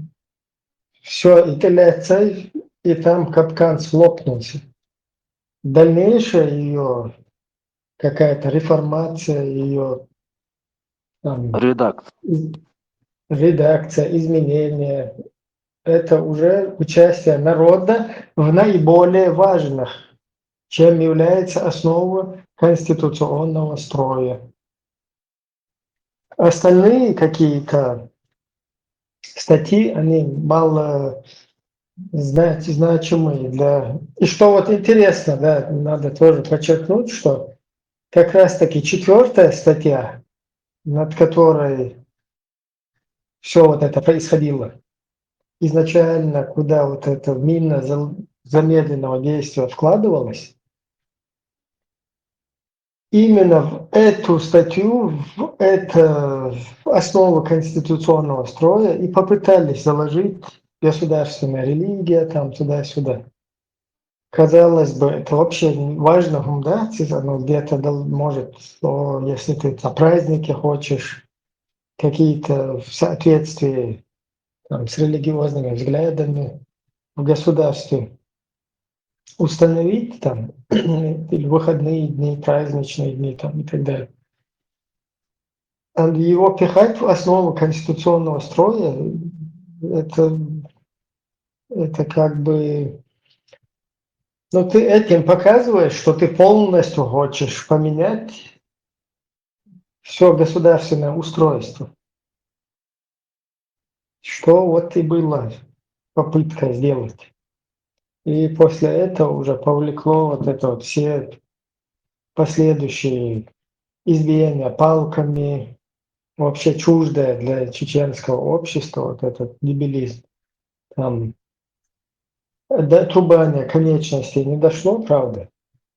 Все, и теляется, и там капкан слопнулся. Дальнейшая ее какая-то реформация, ее редакция, изменения, это уже участие народа в наиболее важных, чем является основа конституционного строя. Остальные какие-то статьи, они мало значимые. Да. И что вот интересно, да, надо тоже подчеркнуть, что как раз-таки 4-я статья, над которой все вот это происходило, изначально, куда вот это мина замедленного действия вкладывалось, именно в эту статью, в основу конституционного строя и попытались заложить государственная религия, там туда-сюда. Казалось бы, это вообще важно, да, оно где-то может, если ты на праздники хочешь, какие-то в соответствии там, с религиозными взглядами в государстве установить там или выходные дни, праздничные дни там, и так далее. А его пихать в основу конституционного строя, это как бы... Ну, ты этим показываешь, что ты полностью хочешь поменять все государственное устройство. Что вот и была попытка сделать. И после этого уже повлекло вот это вот все последующие избиения палками, вообще чуждое для чеченского общества вот этот дебилизм. Там до отрубания конечностей не дошло, правда,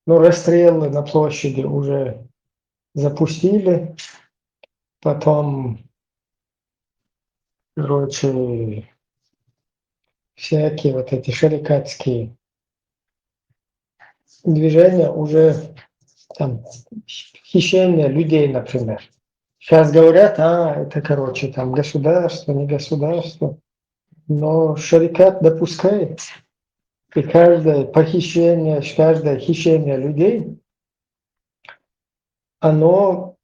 но расстрелы на площади уже запустили. Потом, короче, всякие вот эти шарикатские движения уже там хищение людей, например. Сейчас говорят, это, короче, там государство, не государство. Но шарикат допускает, и каждое хищение людей, оно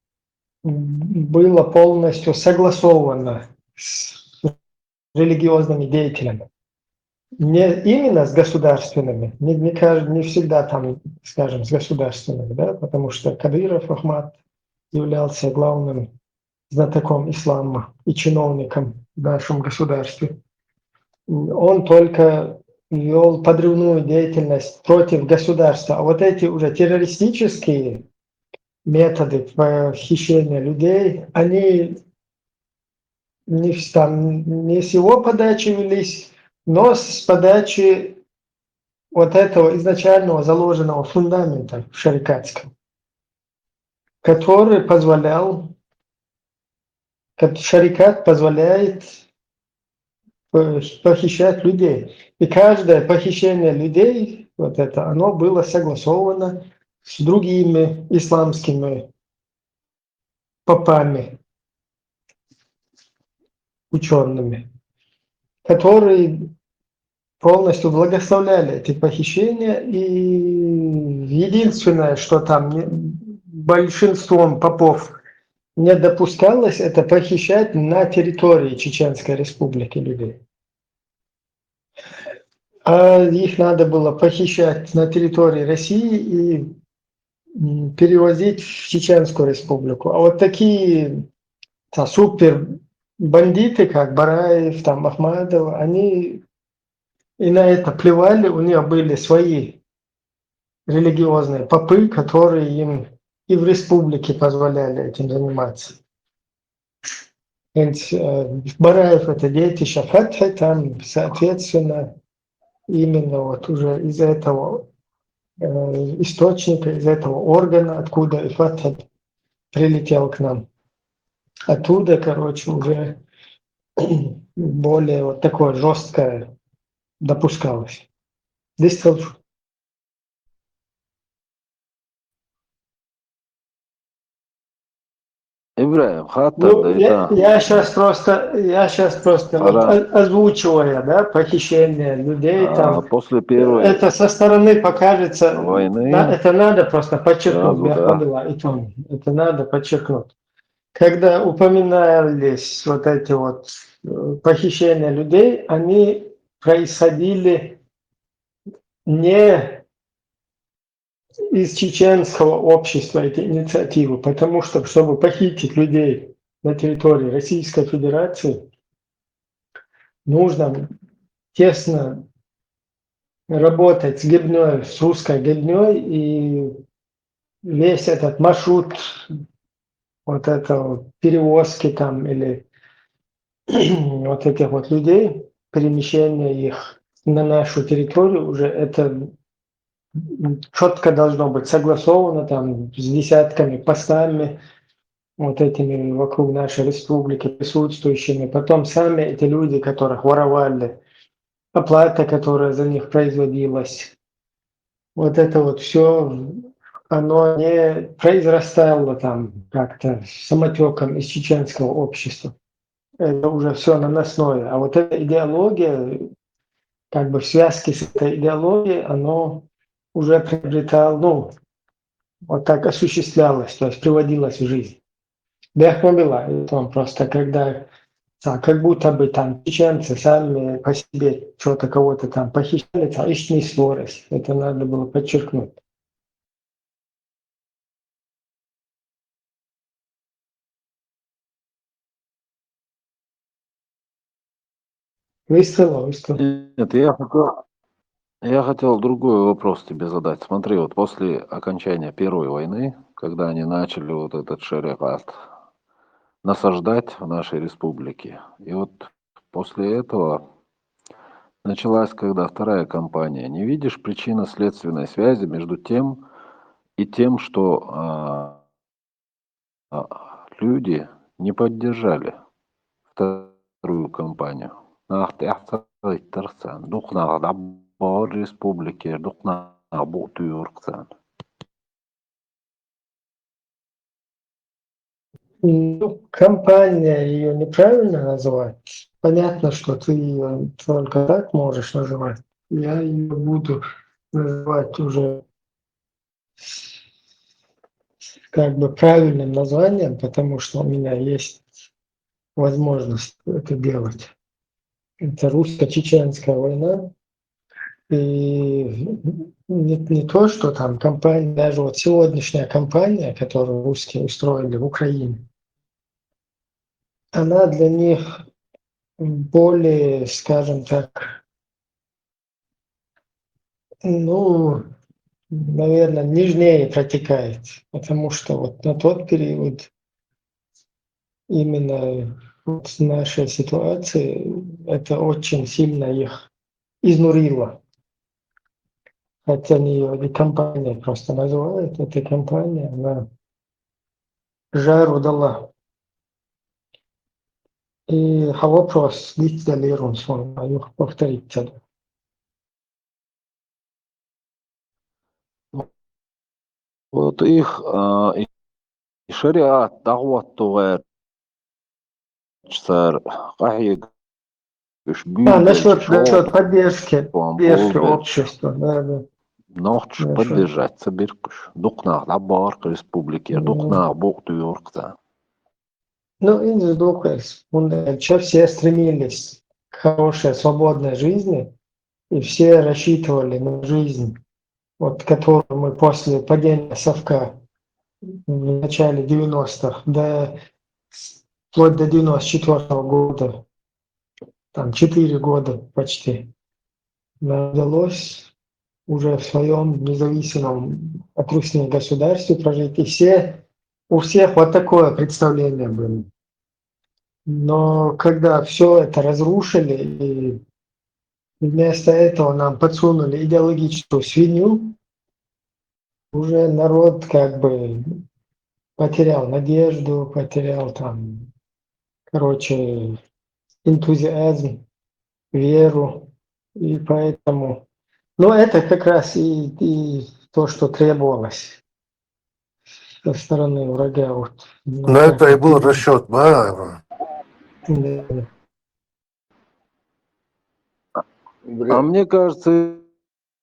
было полностью согласовано с религиозными деятелями. Не именно с государственными, не всегда там, скажем, с государственными, да, потому что Кадыров Ахмат являлся главным знатоком ислама и чиновником в нашем государстве. Он только вел подрывную деятельность против государства. А вот эти уже террористические методы хищения людей, они не с его подачи велись, но с подачи вот этого изначального заложенного фундамента шарикатского, который шарикат позволяет похищать людей. И каждое похищение людей, вот это, оно было согласовано с другими исламскими попами, учеными, которые полностью благословляли эти похищения. И единственное, что там большинством попов не допускалось, это похищать на территории Чеченской Республики людей. А их надо было похищать на территории России и перевозить в Чеченскую Республику. А вот такие супер бандиты, как Бараев, там, Ахмадов, они и на это плевали, у них были свои религиозные попы, которые им и в республике позволяли этим заниматься. Ведь Бараев — это детище Фатха, там, соответственно, именно вот уже из этого источника, из этого органа, откуда и Фатха прилетел к нам. Оттуда, короче, уже более вот такое жесткое допускалось. Здесь Ибраим, хаттар, я сейчас просто вот озвучивая, да, похищение людей там. После первой Это со стороны покажется, войны это надо просто подчеркнуть, сразу, это надо подчеркнуть. Когда упоминались вот эти вот похищения людей, они происходили не из чеченского общества, эти инициативы, потому что, чтобы похитить людей на территории Российской Федерации, нужно тесно работать с гибней, с русской гибней, и весь этот маршрут, вот это вот перевозки там или вот этих вот людей, перемещение их на нашу территорию, уже это четко должно быть согласовано там с десятками постами, вот этими вокруг нашей республики присутствующими. Потом сами эти люди, которых воровали, оплата, которая за них производилась, вот это вот все, оно не произрастало там как-то самотеком из чеченского общества. Это уже все наносное. А вот эта идеология, как бы в связке с этой идеологией, оно уже приобретало, ну, вот так осуществлялось, то есть приводилось в жизнь. Бехмобила, это просто когда как будто бы там чеченцы сами по себе что-то кого-то там похищали, а их не скорость. Это надо было подчеркнуть. Выстрела. Нет, я хотел другой вопрос тебе задать. Смотри, вот после окончания Первой войны, когда они начали вот этот шариат насаждать в нашей республике, и вот после этого началась когда вторая кампания. Не видишь причинно-следственной связи между тем и тем, что люди не поддержали вторую кампанию? Республики, Ну, компания ее неправильно называть. Понятно, что ты ее только так можешь называть. Я ее буду называть уже как бы правильным названием, потому что у меня есть возможность это делать. Это русско-чеченская война. И не то, что там компания, даже вот сегодняшняя кампания, которую русские устроили в Украине, она для них более, скажем так, ну, наверное, нежнее протекает, потому что вот на тот период именно вот в нашей ситуации это очень сильно их изнурило. Хотя они ее не компания просто называют, эта компания, она жару дала. И вопрос, видите ли, Ронсон, а их повторить. Вот их и шариат, дағуаттуға сар, қахиг, Насчет поддержки общества, да. Нохч поддержать собиркуш. Духнах лабарк республики, духнах бог туйоркта. Ну, и духовность. Все стремились к хорошей, свободной жизни, и все рассчитывали на жизнь, вот, которую мы после падения Совка в начале 90-х, вплоть до 94-го года, там 4 года почти, нам удалось уже в своем независимом от Руси государстве прожить. И у всех вот такое представление было. Но когда все это разрушили, и вместо этого нам подсунули идеологическую свинью, уже народ как бы потерял надежду, потерял там, короче, энтузиазм, веру. И поэтому, ну, это как раз и то, что требовалось со стороны врага. Вот, На это и был расчет, да? Да. А мне кажется,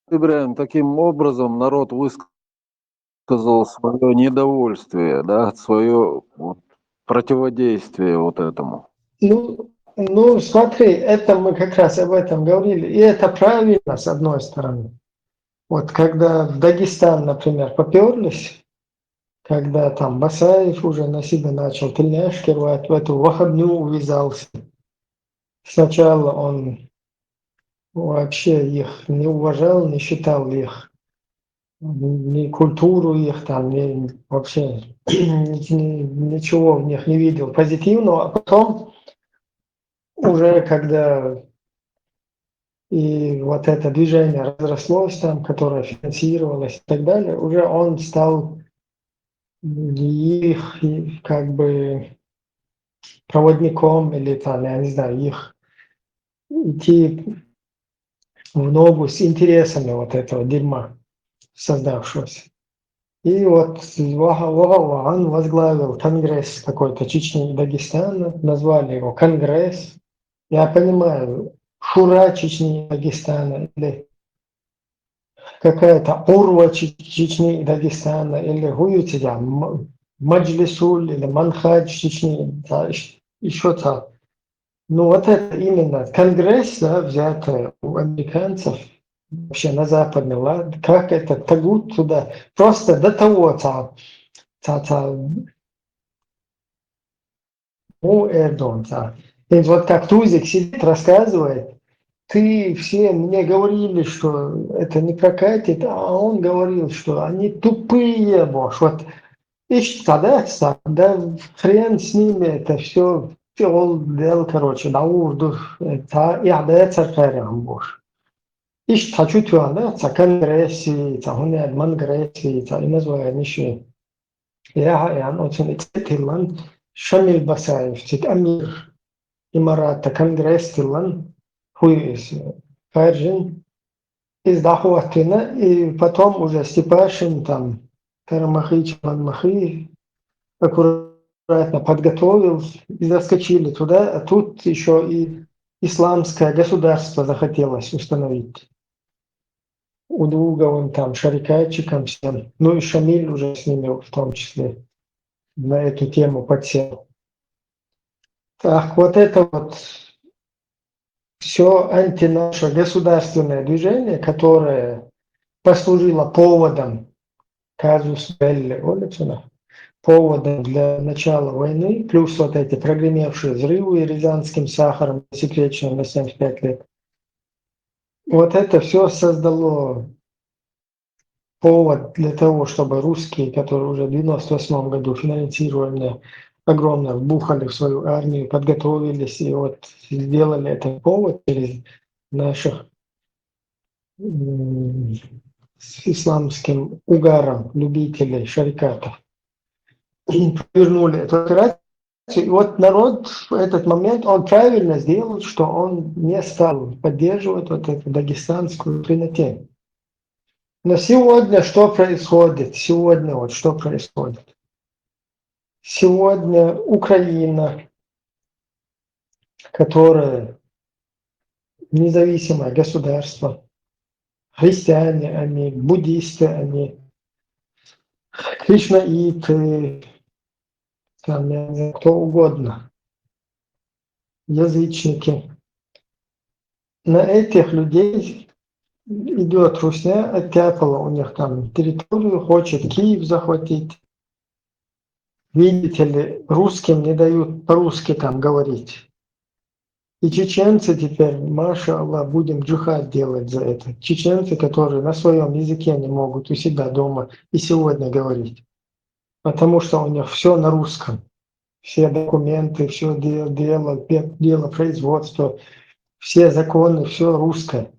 Ибраим, таким образом народ высказал свое недовольствие, да, свое вот, противодействие вот этому. Ну, смотри, это мы как раз об этом говорили, и это правильно, с одной стороны. Вот когда в Дагестан, например, поперлись, когда там Басаев уже на себя начал тельняшки рвать, в эту вахабню увязался, сначала он вообще их не уважал, не считал их, ни культуру их там, ни вообще ничего в них не видел позитивного, а потом уже когда и вот это движение разрослось там, которое финансировалось и так далее, уже он стал их как бы проводником или там, я не знаю, их идти в ногу с интересами вот этого дерьма создавшегося. И вот он возглавил конгресс какой-то Чечни и Дагестана, назвали его Конгресс. Я понимаю, Шура Чечни и Дагестана или какая-то Урва Чечни и Дагестана или Гуютия, Маджлисуль или Манхадж Чечни, да, еще там. Ну вот это именно Конгресс, да, взятый у американцев, вообще на западный лад, как это тягут туда, просто до того, Эрдон, и вот как Тузик сидит, рассказывает, ты все мне говорили, что это не прокатит, а он говорил, что они тупые, боже, вот, и тогда, да, хрен с ними, это все, дел, короче, да, урду, это и адается хрен, боже. إيش تحكيت وأنا تكلم راسي تهوني أدمان راسي تأينز وعنيشي يعني أوتن إتكلم شمل بسايف تتأمير إمارات تكلم راسي هو فارجن из дохуатына, и потом уже Степашин там Карамахи, Чаванмахи аккуратно подготовил и заскочили туда, а тут еще и исламское государство захотелось установить. У друга он там шарикатчиком всем, ну и Шамиль уже с ними в том числе на эту тему подсел. Так, вот это вот все антинаше государственное движение, которое послужило поводом казус Белли Олексона, поводом для начала войны, плюс вот эти прогремевшие взрывы рязанским сахаром, секретным на 75 лет. Вот это все создало повод для того, чтобы русские, которые уже в 1998 году финансирование огромно вбухали в свою армию, подготовились и вот сделали этот повод через наших с исламским угаром любителей шарикатов. И повернули эту операцию. И вот народ в этот момент, он правильно сделал, что он не стал поддерживать вот эту дагестанскую хренотень. Но сегодня что происходит? Сегодня вот что происходит? Сегодня Украина, которая независимое государство, христиане они, буддисты они, кришнаиты, там, я не знаю, кто угодно, язычники. На этих людей идет русня, оттяпала у них там территорию, хочет Киев захватить. Видите ли, русским не дают по-русски там говорить. И чеченцы теперь, маша Аллах, будем джихад делать за это. Чеченцы, которые на своем языке не могут у себя дома и сегодня говорить. Потому что у них все на русском. Все документы, все дело производства, все законы, все русское.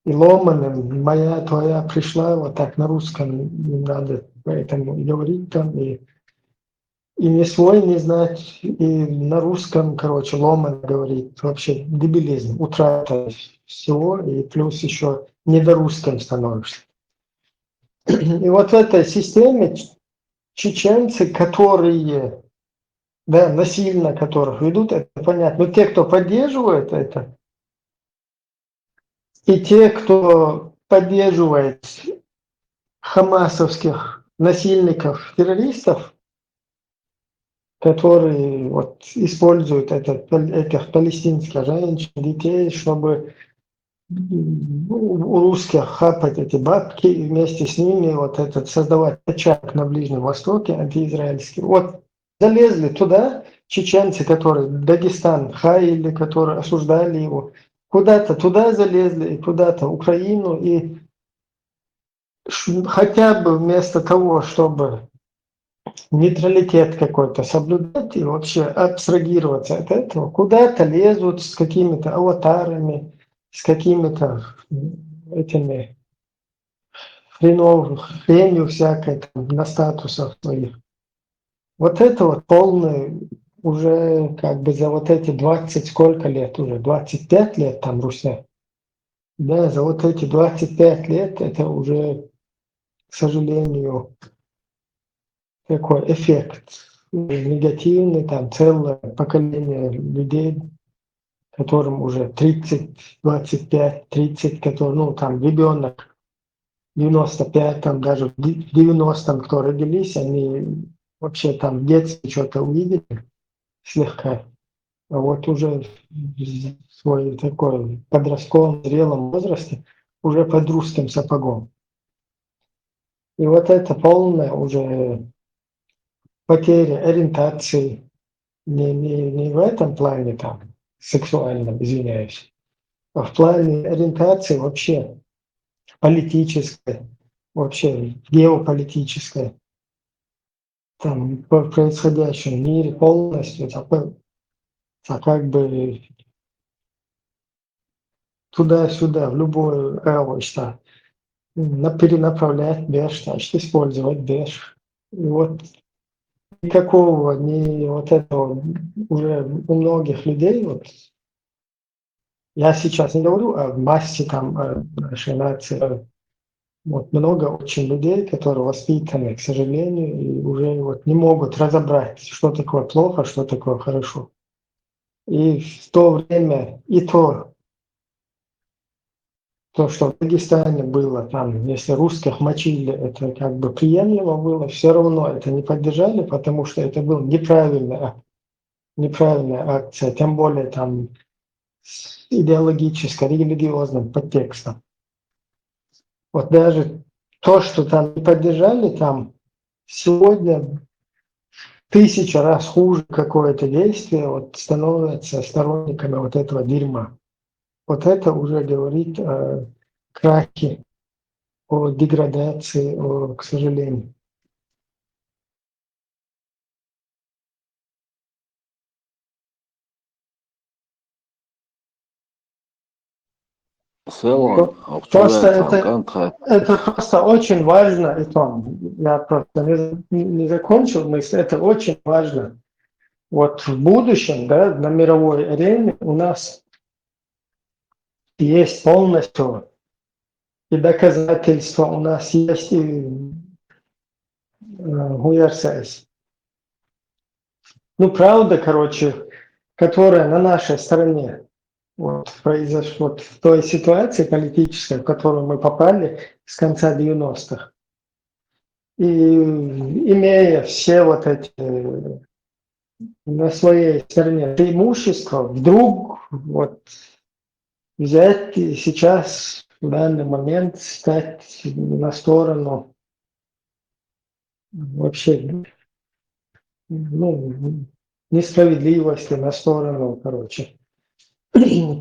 И ломаным, моя, твоя пришла, вот так на русском не надо поэтому говорить там, и не свой не знать, и на русском, короче, ломан говорит, вообще дебилизм, утрата всего, и плюс еще недорусским становишься. И вот в этой системе чеченцы, которые, да, насильно которых ведут, это понятно, но те, кто поддерживает это, и те, кто поддерживает хамасовских насильников, террористов, которые вот используют этих палестинских женщин, детей, чтобы у русских хапать эти бабки и вместе с ними вот этот создавать очаг на Ближнем Востоке антиизраильский. Вот залезли туда, чеченцы, которые Дагестан хаили, которые осуждали его, куда-то туда залезли, и куда-то Украину, и хотя бы вместо того, чтобы нейтралитет какой-то соблюдать и вообще абстрагироваться от этого, куда-то лезут с какими-то аватарами, с какими-то этими хренью всякой там, на статусах своих. Вот это вот полный уже как бы за вот эти 20 сколько лет уже, 25 лет там Руся. Да, за вот эти 25 лет это уже, к сожалению, такой эффект негативный, там целое поколение людей, которым уже 30, 25, 30, которые, ну там ребенок 95, там даже в 90-м, кто родились, они вообще там в детстве что-то увидели слегка, а вот уже в свой такой подростковом, зрелом возрасте уже под русским сапогом. И вот это полная уже потеря ориентации, не в этом плане там сексуальном, извиняюсь, а в плане ориентации вообще политической, вообще геополитической, там в происходящем мире полностью как бы туда-сюда, в любую что перенаправлять беш, значит использовать беш. И вот никакого не вот этого уже у многих людей, вот я сейчас не говорю о массе там нашей нации, вот много очень людей, которые воспитаны, к сожалению, и уже вот не могут разобрать, что такое плохо, что такое хорошо. И в то время, и то, что в Дагестане было, там, если русских мочили, это как бы приемлемо было, все равно это не поддержали, потому что это был неправильная акция, тем более там с идеологически, религиозным подтекстом. Вот даже то, что там не поддержали, там сегодня 1000 раз хуже какое-то действие, вот становятся сторонниками вот этого дерьма. Вот это уже говорит о крахе, о деградации, к сожалению. Просто это просто очень важно, и там, я просто не закончил мысль, это очень важно. Вот в будущем, да, на мировой арене у нас есть полностью и доказательства, у нас есть и гуярсайс. Ну, правда, короче, которая на нашей стороне. Вот, произошло вот в той ситуации политической, в которую мы попали с конца 90-х. И имея все вот эти на своей стороне преимущества, вдруг вот взять и сейчас в данный момент стать на сторону вообще несправедливости, на сторону, короче.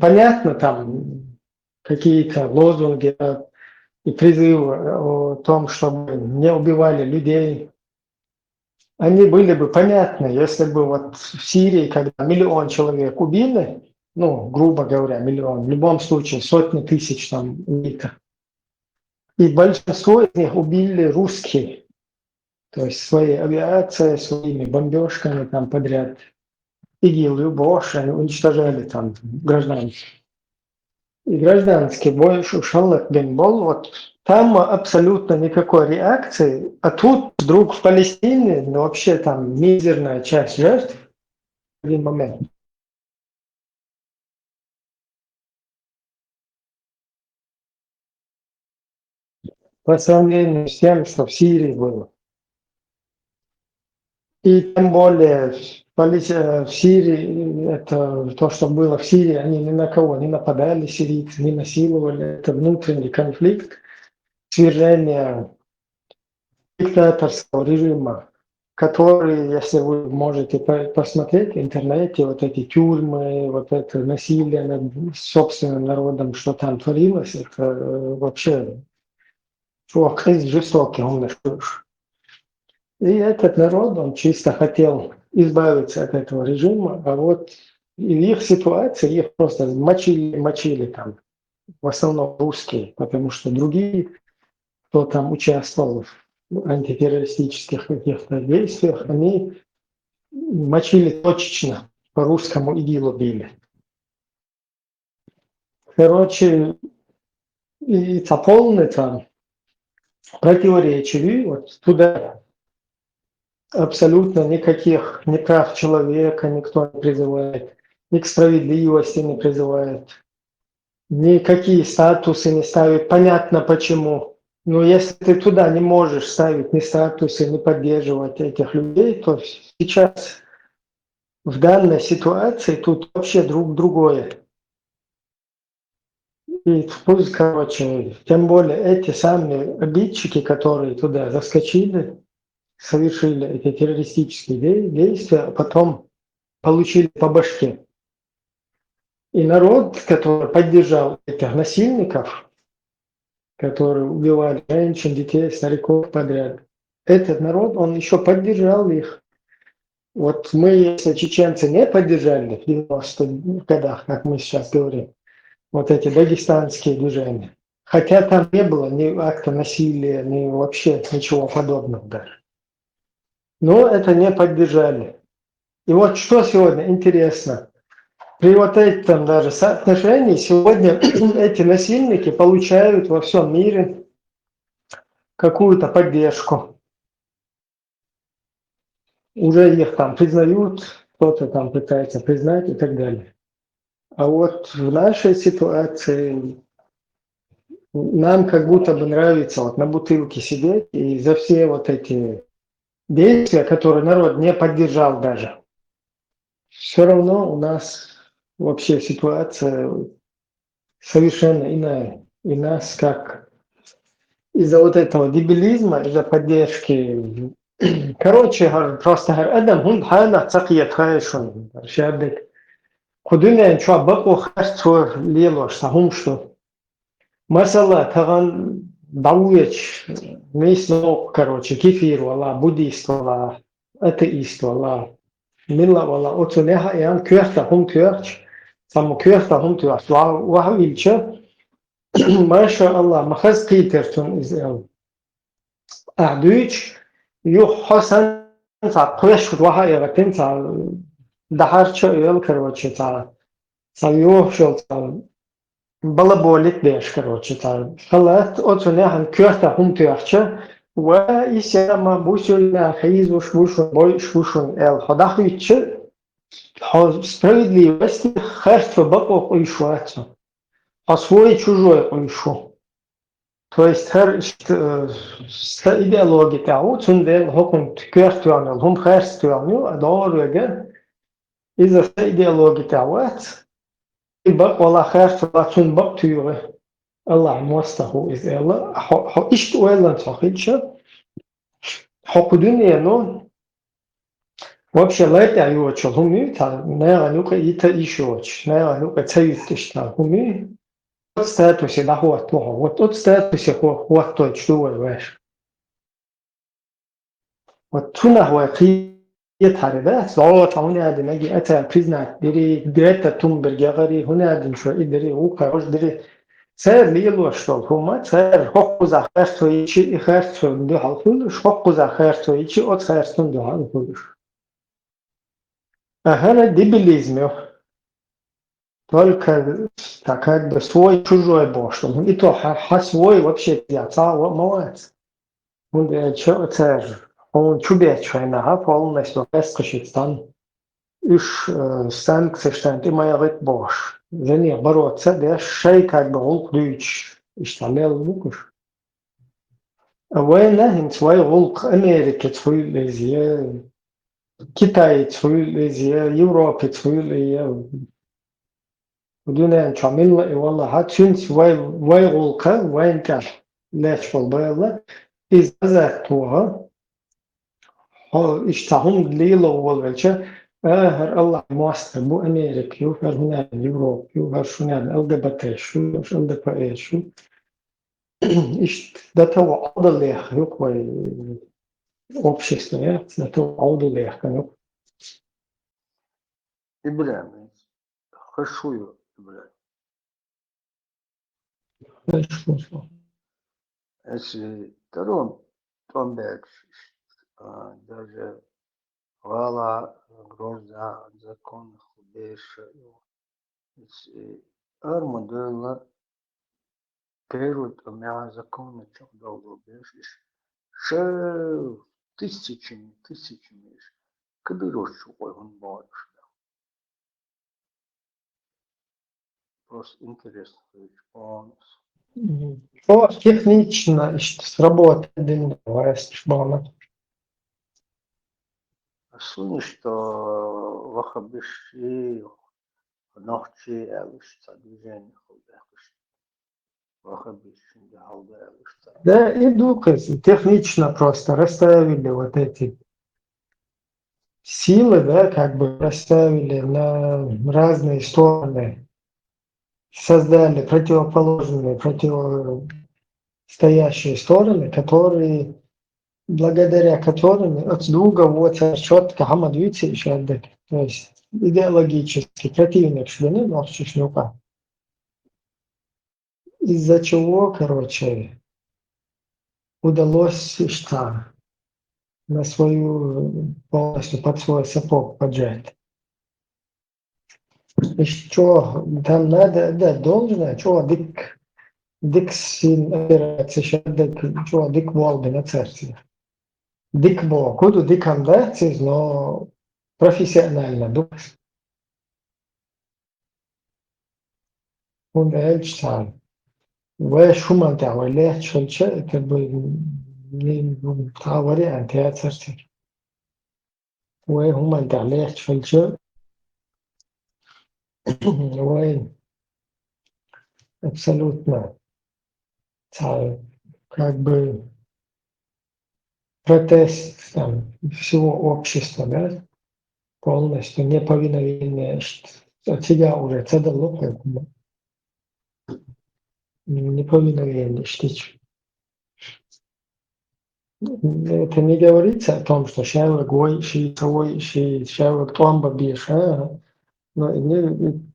Понятно, там какие-то лозунги и призывы о том, чтобы не убивали людей, они были бы понятны, если бы вот в Сирии, когда 1 миллион человек убили, ну, грубо говоря, 1 миллион, в любом случае сотни тысяч там убито, и большинство из них убили русские, то есть своей авиацией, своими бомбежками там подряд. ИГИЛ и БОШ, они уничтожали там гражданских. И гражданский бой Шаллах бен Бол, вот там абсолютно никакой реакции, а тут вдруг в Палестине, ну, вообще там мизерная часть жертв в один момент. По сравнению с тем, что в Сирии было. И тем более в Сирии, это то, что было в Сирии, они ни на кого не нападали, сирийцы, не насиловали. Это внутренний конфликт, свержение диктаторского режима которые, если вы можете посмотреть в интернете, вот эти тюрьмы, вот это насилие над собственным народом, что там творилось, это вообще чувак жестокий, он наш. И этот народ, он чисто хотел избавиться от этого режима, а вот и в их ситуации их просто мочили там, в основном русские, потому что другие, кто там участвовал в антитеррористических каких-то действиях, они мочили точечно, по русскому ИГИЛу били. Короче, и это полный там противоречий, вот туда абсолютно никаких ни прав человека никто не призывает, ни к справедливости не призывает, никакие статусы не ставит. Понятно почему. Но если ты туда не можешь ставить ни статусы, ни поддерживать этих людей, то сейчас в данной ситуации тут вообще другое. И пусть, короче, тем более эти самые обидчики, которые туда заскочили, совершили эти террористические действия, а потом получили по башке. И народ, который поддержал этих насильников, которые убивали женщин, детей, стариков подряд, этот народ, он еще поддержал их. Вот мы, если чеченцы не поддержали в 90-х годах, как мы сейчас говорим, вот эти дагестанские движения, хотя там не было ни акта насилия, ни вообще ничего подобного даже. Но это не поддержали. И вот что сегодня интересно. При вот этом даже соотношении сегодня эти насильники получают во всем мире какую-то поддержку. Уже их там признают, кто-то там пытается признать и так далее. А вот в нашей ситуации нам как будто бы нравится вот на бутылке сидеть и за все вот эти действия, которые народ не поддержал даже. Все равно у нас вообще ситуация совершенно иная. И нас как из-за вот этого дебилизма, из-за поддержки. Короче, просто Адам хунд хана цакият хайшун. Шабик. Кудуня нчва баку харцу лелош сахум что. Масала таган дауеч мисло, короче, кефир вала, буддист вала, атеист вала. Milla wala otuneha yan köhta hum köhch sam köhta hum köhch wa ilcha ma sha Allah ma khaz qitertun izal ahduch yu hasan sa qwesh wa ya gatin sa daharcha yel короче sa yu shol sa balabolik besh короче sa khalat otuneha köhta hum köhch وإسلام بوسنا خيز وشوشون بوي شوشون الخداخيتش справедливости харство баков уйшуаться, а свой чужой уйшу. То есть хер идеология того, цундел хокун кертуанел, хум харствуанел, а дорога из-за идеологии того, и бак вала харство цун бак тюре. الله موسطه إذ الله إيش ولا صحيح حق دنيا نو вообще лайта юоч хуми та нега нука ита ишоч нега нука цаитиш та хуми статусе да хот вот тот статусе хот то что ваш вот туна хуи يتحرر صوت هنا هذا نجي أتى بريزنا دري دريتا توم برجعري هنا هذا شو إدري هو كروش دري سر ليلو اشتغل هما سر حق زخرت ويشي خرت دو حالفولش حق زخرت ويشي ات خرتون دو حالفولش أهلا дебилизм только так как бы свой чужой бошом и то свой вообще я молодец он что цер он чубеч на полностью фестgeschickt dann ich sankцияшtan immer rit bosh wenn бороться der шей как бы волк дүйч иштамел мукуш وين هم свой волк Америки свой лезия Китай свой лезия Европа свой лезия ودون شامل والله هاتشين свой волк وين كان ليش والله إذا ذاتوها هو اشتهم ليلة والوالشة هر الله مصر بو أمريكا يو هر هنا يوروب يو هر شو نال LGBT شو شو LDP شو إيش ده تو عضل ليه يقوى общество ده تو عضل ليه كانوا إبراهيم خشويو إبراهيم شو إيش ترون توم بيرش даже غالا غروزا закон худеш أرمدل период мя законы çok долго беш шо тысячами кадырош он баш просто интересно он О, технично сработает один шбана. Assume что вахабиши ночи алышта движение худахуш вахабиши халда алышта. Да, и дукас, технично просто расставили вот эти силы, да, как бы расставили на разные стороны, создали противоположные, противостоящие стороны, которые благодаря которым от друга вот четко хамадуется еще отдать. То есть идеологически противник шлюны, но шишнюка. Из-за чего, короче, удалось что на свою полностью под свой сапог поджать. И что там надо отдать должное, что дик син опирается, что дик волны на церкви. Дик бо, куду дикам дать, но профессионально думаешь. Он эльчтан. Вы шуман того лет шельче, это бы не вариант я церкви. Вы хуман того лет шельче. Вы абсолютно как бы протест там, всего общества, да, полностью неповиновение от себя уже цедало как бы неповиновение штич. Это не говорится о том, что шайва гой, шиитовой, шайва томба биша, но не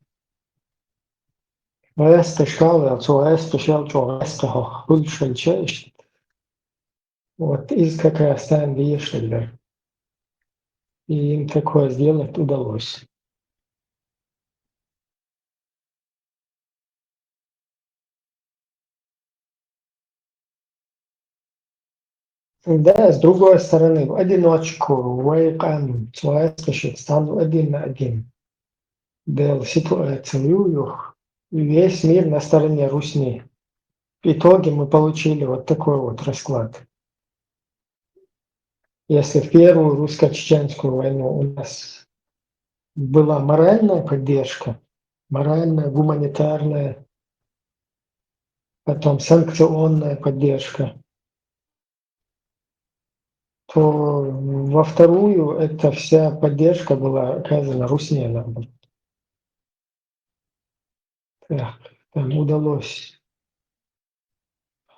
Веста шкала, то веста шел, то веста хульшен честь. Вот из как раз там вешали. И им такое сделать удалось. Да, с другой стороны, в одиночку, вейкан, человек стану один на один. Дел ситуацию, весь мир на стороне Русни. В итоге мы получили вот такой вот расклад. Если в первую русско-чеченскую войну у нас была моральная поддержка, моральная, гуманитарная, потом санкционная поддержка, то во вторую эта вся поддержка была оказана Русне нам. Так, там удалось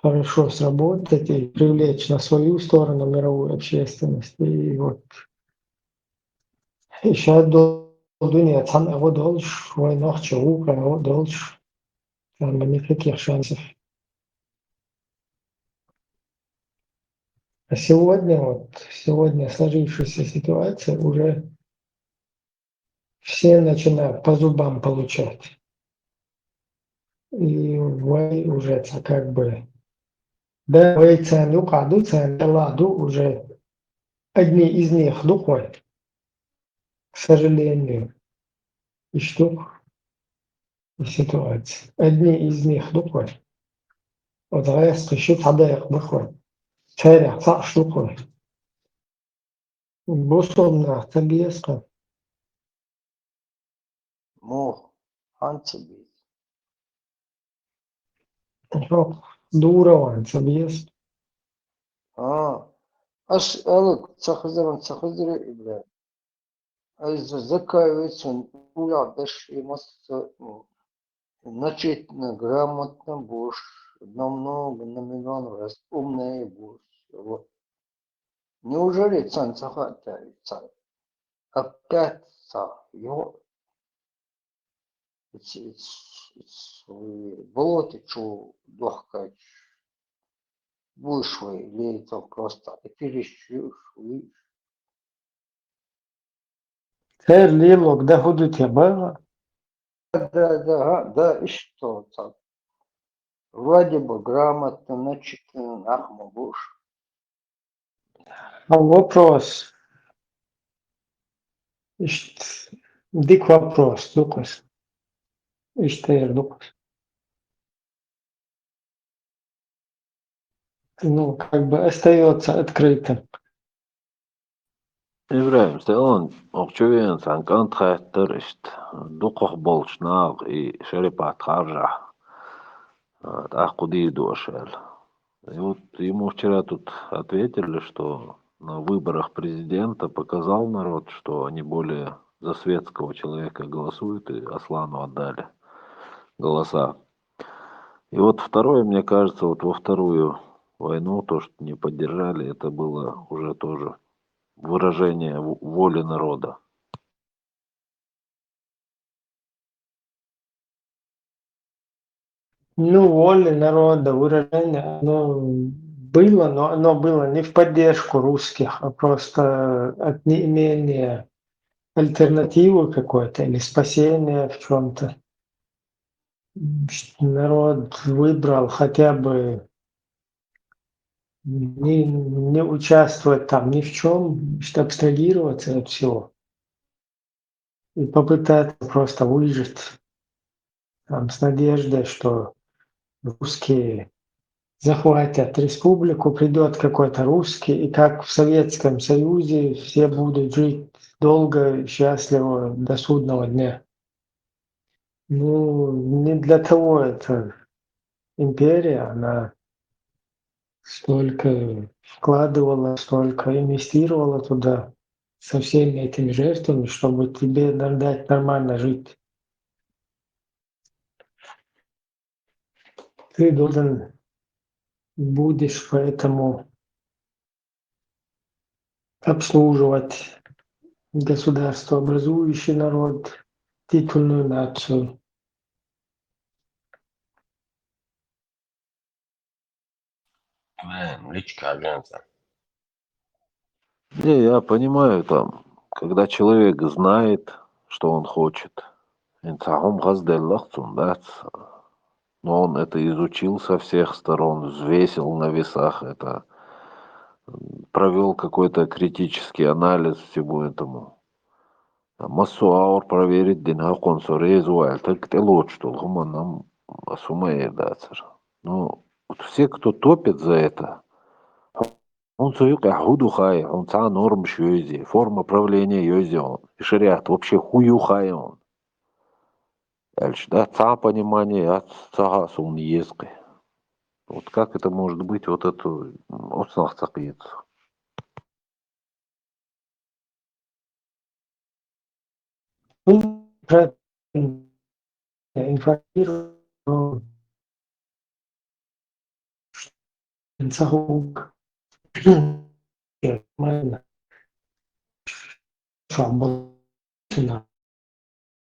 хорошо сработать и привлечь на свою сторону мировую общественность. И вот еще до Дуния там его дольше, война Чаука, его дольше. Там никаких шансов. А сегодня сложившаяся ситуация уже все начинают по зубам получать. И вы уже как бы да, вы цену каду, цену ладу уже одни из них духой, к сожалению, и что ситуация. Одни из них духой. Вот рест еще тогда их духой. Черя, цаш духой. Бусомна, табиеска. Мох, антиби. Дурован, табиес. Аш алык цахызыры, бля. Аз заказывается уладыш и масса начитано, грамотно будешь, намного, на миллион раз умнее будешь. Вот. Неужели цан цахата, цан? Опять цах, его болоте чу дохкать вышли, или это просто перещешь, Her lilog da hudut ya bara. Да, и что так? Вроде бы грамотно начитан, ахмабуш. А вопрос. Дик вопрос, Лукас. Иштейр, Лукас. Ну, как бы остается открытым. إبراهيم سألون أقشوين سان كانت خاطرشت دقق بولش ناغ إي شريبات خارجة تأخذي دوشل. И вот ему вчера тут ответили, что на выборах президента показал народ, что они более за светского человека голосуют, и Аслану отдали голоса. И вот второе, мне кажется, вот во вторую войну, то, что не поддержали, это было уже тоже выражение воли народа. Ну, воля народа, выражение, оно было, но оно было не в поддержку русских, а просто от неимения альтернативы какой-то или спасения в чем-то. Народ выбрал хотя бы не участвовать там ни в чем, что абстрагироваться от всего и попытаться просто выжить там, с надеждой, что русские захватят республику, придет какой-то русский, и как в Советском Союзе все будут жить долго и счастливо до судного дня. Ну, не для того это империя, она столько вкладывала, столько инвестировала туда со всеми этими жертвами, чтобы тебе дать нормально жить. Ты должен будешь поэтому обслуживать государство, образующий народ, титульную нацию. Личка агента. Не, я понимаю, там, когда человек знает, что он хочет, но он это изучил со всех сторон, взвесил на весах это, провел какой-то критический анализ всему этому. Массу аур проверить динха консорезу, так ты лучше, что нам сумеет. Ну, вот все, кто топит за это, он суюк худу хай, он ца норм шьюзи, форма правления йози он, и шариат вообще хую хай он. Дальше, да, ца понимание, а ца сун езкой. Вот как это может быть, вот это оцнах цакиец. Он информировал Сахук. Нормально. Шамбал.